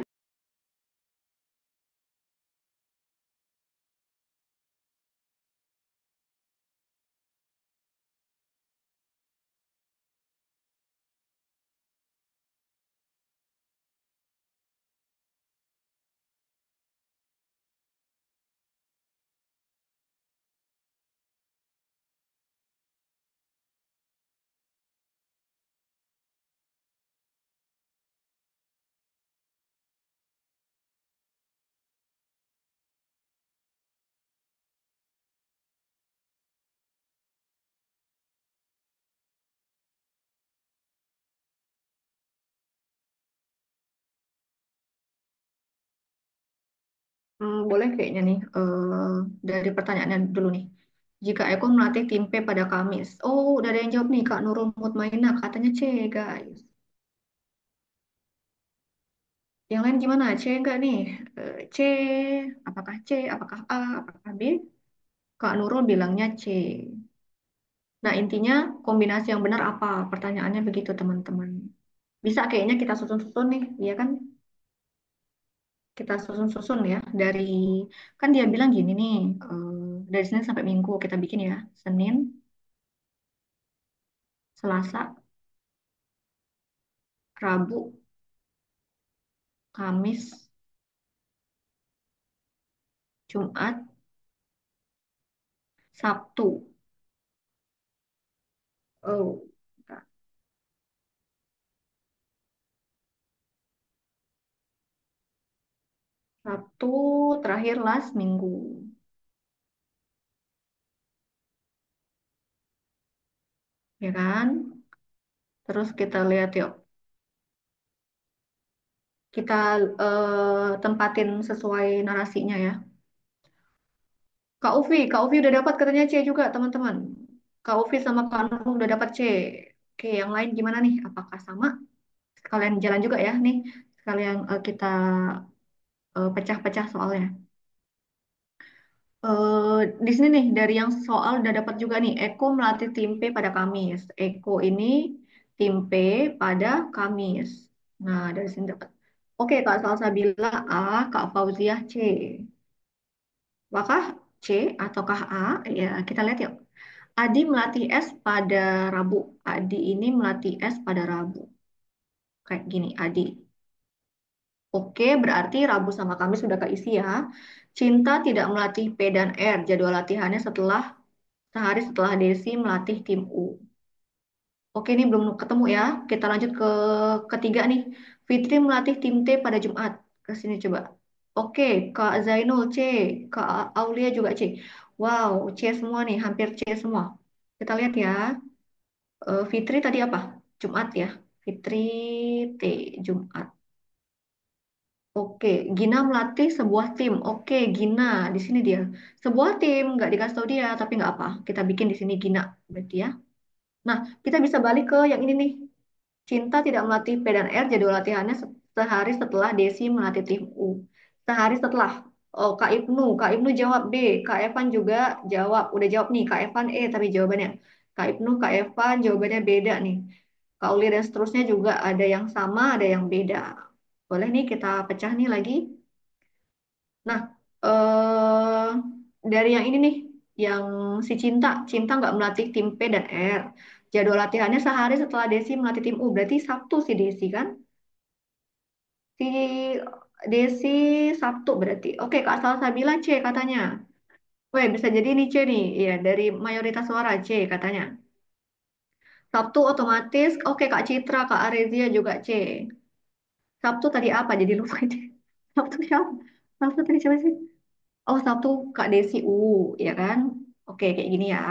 Boleh kayaknya nih, dari pertanyaannya dulu nih. Jika Eko melatih tim P pada Kamis. Oh, udah ada yang jawab nih, Kak Nurul Mutmainah. Katanya C, guys. Yang lain gimana? C enggak nih? C, apakah C, apakah A, apakah B? Kak Nurul bilangnya C. Nah, intinya kombinasi yang benar apa? Pertanyaannya begitu, teman-teman. Bisa kayaknya kita susun-susun nih, ya kan? Kita susun-susun ya. Kan dia bilang gini nih, dari Senin sampai Minggu kita bikin ya. Senin, Selasa, Rabu, Kamis, Jumat, Sabtu. Oh, Sabtu terakhir last Minggu, ya kan? Terus kita lihat yuk. Kita tempatin sesuai narasinya ya. Kak Ufi udah dapat katanya C juga teman-teman. Kak Ufi sama Kak Nurul udah dapat C. Oke, yang lain gimana nih? Apakah sama? Sekalian jalan juga ya nih. Sekalian kita pecah-pecah soalnya. Di sini nih dari yang soal udah dapat juga nih. Eko melatih tim P pada Kamis. Eko ini tim P pada Kamis. Nah, dari sini dapat. Oke, Kak Salsabila A, Kak Fauziah C. Apakah C ataukah A? Ya, kita lihat yuk. Adi melatih S pada Rabu. Adi ini melatih S pada Rabu. Kayak gini, Adi. Oke, berarti Rabu sama Kamis sudah keisi ya. Cinta tidak melatih P dan R. Jadwal latihannya sehari setelah Desi melatih tim U. Oke, ini belum ketemu ya. Kita lanjut ke ketiga nih. Fitri melatih tim T pada Jumat. Ke sini coba. Oke, Kak Zainul C. Kak Aulia juga C. Wow, C semua nih, hampir C semua. Kita lihat ya. Fitri tadi apa? Jumat ya. Fitri T, Jumat. Oke, Gina melatih sebuah tim. Oke, Gina di sini dia. Sebuah tim, nggak dikasih tahu dia, tapi nggak apa. Kita bikin di sini Gina, berarti ya. Nah, kita bisa balik ke yang ini nih. Cinta tidak melatih P dan R, jadwal latihannya sehari setelah Desi melatih tim U. Sehari setelah. Oh, Kak Ibnu jawab B. Kak Evan juga jawab. Udah jawab nih, Kak Evan tapi jawabannya. Kak Ibnu, Kak Evan jawabannya beda nih. Kak Uli dan seterusnya juga ada yang sama, ada yang beda. Boleh nih kita pecah nih lagi. Nah, eh dari yang ini nih, yang si Cinta nggak melatih tim P dan R. Jadwal latihannya sehari setelah Desi melatih tim U. Berarti Sabtu si Desi kan? Si Desi Sabtu berarti. Oke, Kak Salsabila C katanya. Weh, bisa jadi ini C nih. Iya, dari mayoritas suara C katanya. Sabtu otomatis. Oke, Kak Citra, Kak Arezia juga C. Sabtu tadi apa? Jadi lupa ini. Sabtu siapa? Sabtu tadi siapa sih? Oh, Sabtu Kak Desi U, ya kan? Oke, kayak gini ya.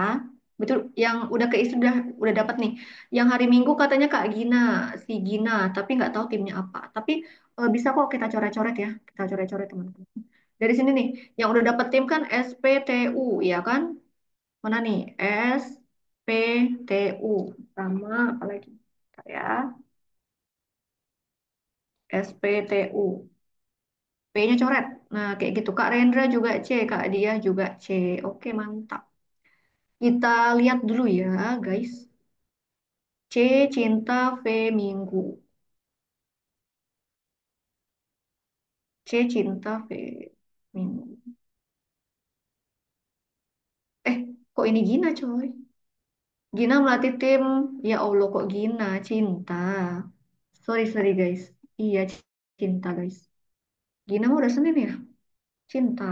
Betul, yang udah keisi udah dapat nih. Yang hari Minggu katanya Kak Gina, si Gina, tapi nggak tahu timnya apa. Tapi bisa kok kita coret-coret ya, kita coret-coret teman-teman. Dari sini nih, yang udah dapat tim kan SPTU, ya kan? Mana nih? SPTU sama apa lagi? Bentar ya, SPTU. P-nya coret. Nah, kayak gitu. Kak Rendra juga C, Kak Dia juga C. Oke, mantap. Kita lihat dulu ya, guys. C. Cinta V. Minggu. C. Cinta V. Minggu. Eh, kok ini Gina, coy? Gina melatih tim. Ya Allah, kok Gina? Cinta. Sorry, sorry, guys. Iya, cinta, guys. Gina mah udah Senin ya? Cinta.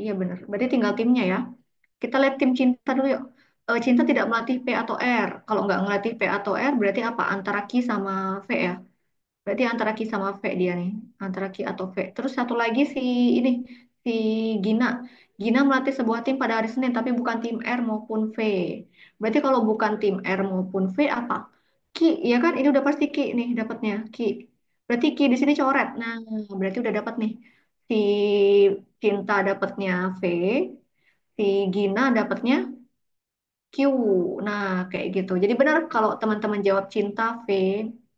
Iya, bener. Berarti tinggal timnya ya. Kita lihat tim cinta dulu yuk. Cinta tidak melatih P atau R. Kalau nggak ngelatih P atau R, berarti apa? Antara Q sama V ya? Berarti antara Ki sama V dia nih, antara Ki atau V. Terus satu lagi si ini, si Gina. Gina melatih sebuah tim pada hari Senin, tapi bukan tim R maupun V. Berarti kalau bukan tim R maupun V apa? Ki, ya kan? Ini udah pasti Ki nih dapatnya, Ki. Berarti Ki di sini coret. Nah, berarti udah dapat nih. Si Cinta dapatnya V, si Gina dapatnya Q. Nah, kayak gitu. Jadi benar kalau teman-teman jawab cinta V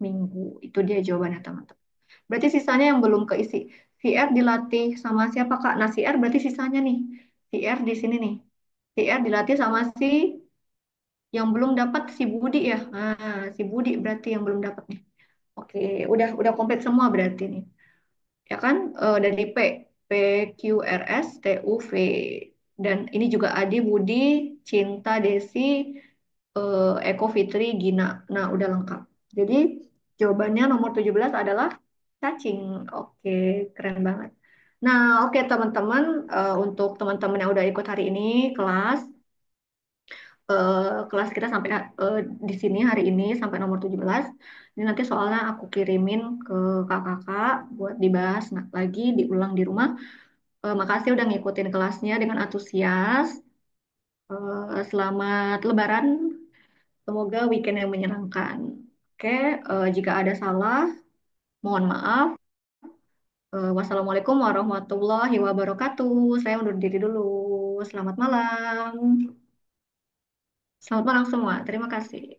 minggu. Itu dia jawabannya teman-teman. Berarti sisanya yang belum keisi. Si R dilatih sama siapa Kak? Nah, si R berarti sisanya nih. Si R di sini nih. Si R dilatih sama si yang belum dapat si Budi ya. Nah, si Budi berarti yang belum dapat nih. Oke, udah komplit semua berarti nih. Ya kan? Dari P Q R S T U V. Dan ini juga Adi, Budi, Cinta, Desi, Eko Fitri, Gina. Nah, udah lengkap. Jadi jawabannya nomor 17 adalah cacing. Oke, keren banget. Nah, oke teman-teman, untuk teman-teman yang udah ikut hari ini kelas, kelas kita sampai di sini hari ini sampai nomor 17. Ini nanti soalnya aku kirimin ke kakak-kakak buat dibahas lagi, diulang di rumah. Makasih udah ngikutin kelasnya dengan antusias. Selamat Lebaran. Semoga weekend yang menyenangkan. Oke, jika ada salah, mohon maaf. Wassalamualaikum warahmatullahi wabarakatuh. Saya undur diri dulu. Selamat malam. Selamat malam semua. Terima kasih.